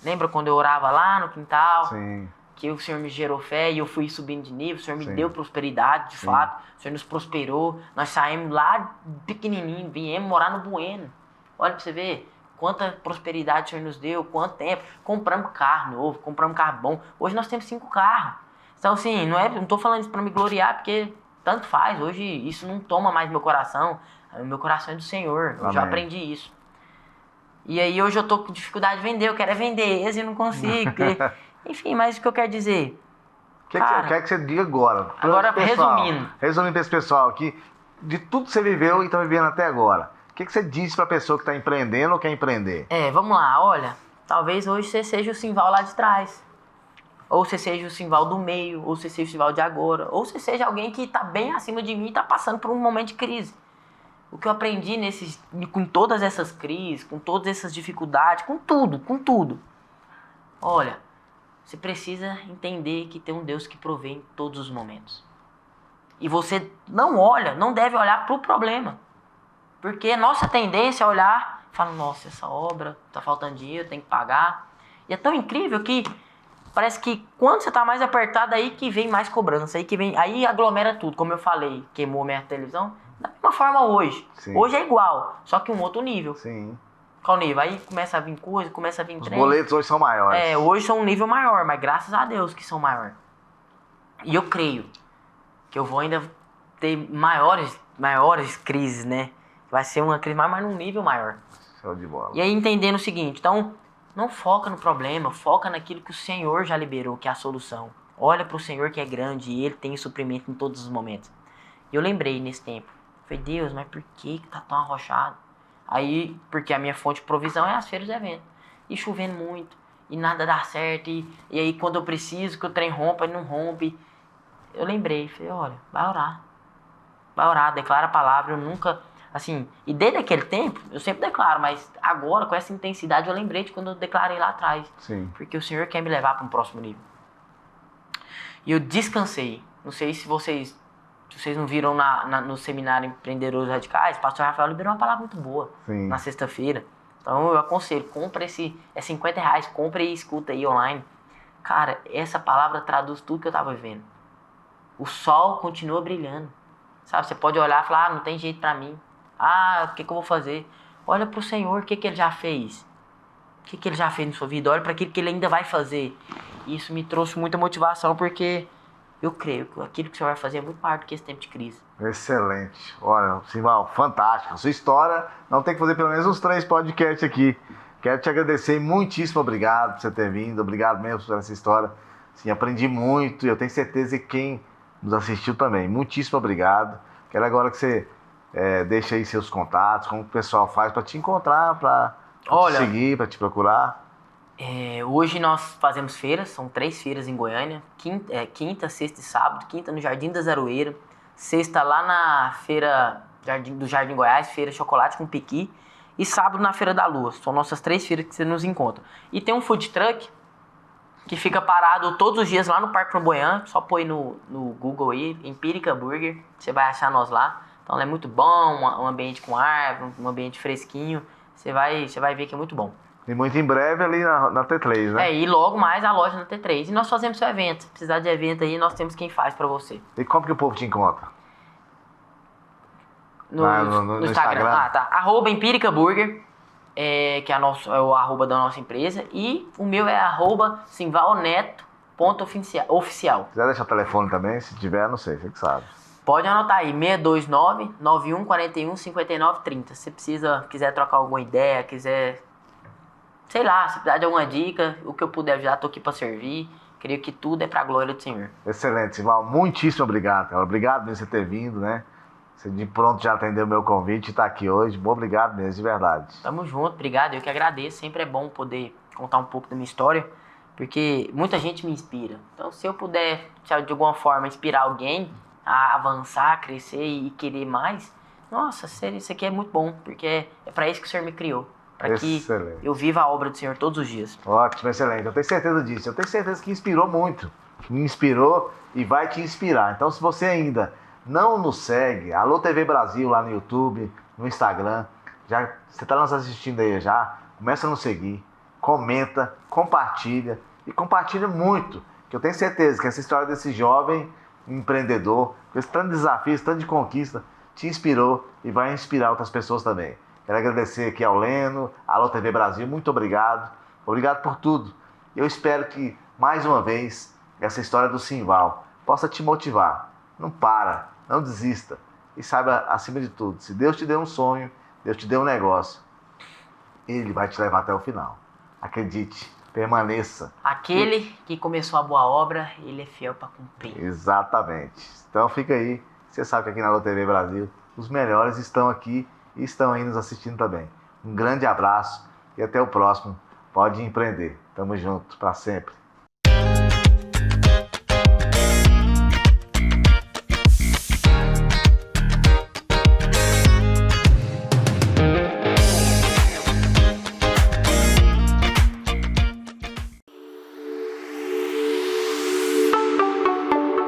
Lembra quando eu orava lá no quintal? Sim. Que o Senhor me gerou fé e eu fui subindo de nível, o Senhor me deu prosperidade, de fato. O Senhor nos prosperou, nós saímos lá pequenininho, viemos morar no Bueno. Olha pra você ver quanta prosperidade o Senhor nos deu, quanto tempo. Compramos carro novo, compramos carro bom. Hoje nós temos 5 carros. Então assim, não tô falando isso pra me gloriar, porque tanto faz. Hoje isso não toma mais meu coração. O meu coração é do Senhor, eu já aprendi isso. E aí hoje eu tô com dificuldade de vender, eu quero vender esse e não consigo. Porque... Enfim, mas o que eu quero dizer... O que eu quero que você diga agora? Agora, resumindo para esse pessoal aqui, de tudo que você viveu e está vivendo até agora, o que você diz para a pessoa que está empreendendo ou quer empreender? Vamos lá, olha, talvez hoje você seja o Simval lá de trás. Ou você seja o Simval do meio, ou você seja o Simval de agora. Ou você seja alguém que está bem acima de mim e está passando por um momento de crise. O que eu aprendi com todas essas crises, com todas essas dificuldades, com tudo. Olha, você precisa entender que tem um Deus que provê em todos os momentos. E você não deve olhar para o problema. Porque a nossa tendência é olhar e falar, nossa, essa obra, tá faltando dinheiro, tem que pagar. E é tão incrível que parece que quando você tá mais apertado, aí que vem mais cobrança, aí aglomera tudo. Como eu falei, queimou minha televisão. Da mesma forma hoje. Sim. Hoje é igual, só que um outro nível. Sim. Qual nível? Aí começa a vir coisa, começa a vir trem. Os boletos hoje são maiores. Hoje são um nível maior, mas graças a Deus que são maiores. E eu creio que eu vou ainda ter maiores crises, né? Vai ser uma crise mas num nível maior. Show de bola. E aí entendendo o seguinte, então, não foca no problema, foca naquilo que o Senhor já liberou, que é a solução. Olha pro Senhor que é grande e Ele tem suprimento em todos os momentos. E eu lembrei nesse tempo. Falei, Deus, mas por que tá tão arrochado? Aí, porque a minha fonte de provisão é as feiras de evento. E chovendo muito, e nada dá certo, e aí quando eu preciso que o trem rompa, ele não rompe. Eu lembrei, falei, olha, vai orar, declara a palavra. Eu nunca Assim, e desde aquele tempo, eu sempre declaro, mas agora, com essa intensidade, eu lembrei de quando eu declarei lá atrás. Sim. Porque o Senhor quer me levar para um próximo nível. E eu descansei. Não sei se vocês não viram no seminário Empreendedores Radicais, o pastor Rafael liberou uma palavra muito boa. Sim. Na sexta-feira. Então eu aconselho, compra é R$50, compra e escuta aí online. Cara, essa palavra traduz tudo que eu tava vivendo. O sol continua brilhando. Sabe, você pode olhar e falar, não tem jeito pra mim. O que eu vou fazer? Olha pro Senhor, o que ele já fez? O que ele já fez na sua vida? Olha para aquilo que ele ainda vai fazer. Isso me trouxe muita motivação, porque eu creio que aquilo que o Senhor vai fazer é muito maior do que esse tempo de crise. Excelente. Olha, Simval, fantástico. Sua história, não tem que fazer pelo menos uns 3 podcasts aqui. Quero te agradecer, muitíssimo obrigado por você ter vindo. Obrigado mesmo por essa história. Sim, aprendi muito e eu tenho certeza que quem nos assistiu também. Muitíssimo obrigado. Quero agora que você deixe aí seus contatos, como o pessoal faz para te encontrar, para te seguir, para te procurar. Hoje nós fazemos feiras, são 3 feiras em Goiânia, quinta, sexta e sábado. Quinta no Jardim da Zaroeira, sexta lá na feira do Jardim Goiás, feira Chocolate com Piqui, e sábado na Feira da Lua. São nossas 3 feiras que você nos encontra. E tem um food truck que fica parado todos os dias lá no Parque Flamboyant. Só põe no Google aí, Empírica Burger, você vai achar nós lá. Então é muito bom, um ambiente com árvore, um ambiente fresquinho. Você vai ver que é muito bom. E muito em breve ali na T3, né? E logo mais a loja na T3. E nós fazemos seu evento. Se precisar de evento aí, nós temos quem faz pra você. E como que o povo te encontra? No Instagram. Tá. @Empírica Burger, que é o arroba da nossa empresa. E o meu é @simvalneto.oficial. Se quiser deixar o telefone também, se tiver, não sei, você que sabe. Pode anotar aí, 629-9141-5930. Se quiser trocar alguma ideia, sei lá, se precisar de alguma dica, o que eu puder ajudar, tô aqui pra servir. Creio que tudo é pra glória do Senhor. Excelente, Simval. Muitíssimo obrigado, cara. Obrigado mesmo por você ter vindo, né? Você de pronto já atendeu o meu convite e tá aqui hoje. Bom, obrigado mesmo, de verdade. Tamo junto, obrigado. Eu que agradeço. Sempre é bom poder contar um pouco da minha história, porque muita gente me inspira. Então, se eu puder, de alguma forma, inspirar alguém a avançar, crescer e querer mais, nossa, sério, isso aqui é muito bom, porque é pra isso que o Senhor me criou. Para que eu viva a obra do Senhor todos os dias. Ótimo, excelente. Eu tenho certeza disso. Eu tenho certeza que inspirou muito. Me inspirou e vai te inspirar. Então, se você ainda não nos segue, Alô TV Brasil lá no YouTube, no Instagram, você está nos assistindo aí já, começa a nos seguir, comenta, compartilha e compartilha muito. Que eu tenho certeza que essa história desse jovem empreendedor, com esse tanto de desafios, tanto de conquista, te inspirou e vai inspirar outras pessoas também. Quero agradecer aqui ao Leno, Alô TV Brasil, muito obrigado. Obrigado por tudo. Eu espero que, mais uma vez, essa história do Simval possa te motivar. Não para, não desista. E saiba, acima de tudo, se Deus te deu um sonho, Deus te deu um negócio, Ele vai te levar até o final. Acredite, permaneça. Aquele que começou a boa obra, Ele é fiel para cumprir. Exatamente. Então fica aí. Você sabe que aqui na Alô TV Brasil, os melhores estão aqui e estão aí nos assistindo também. Um grande abraço e até o próximo. Pode empreender. Tamo junto para sempre.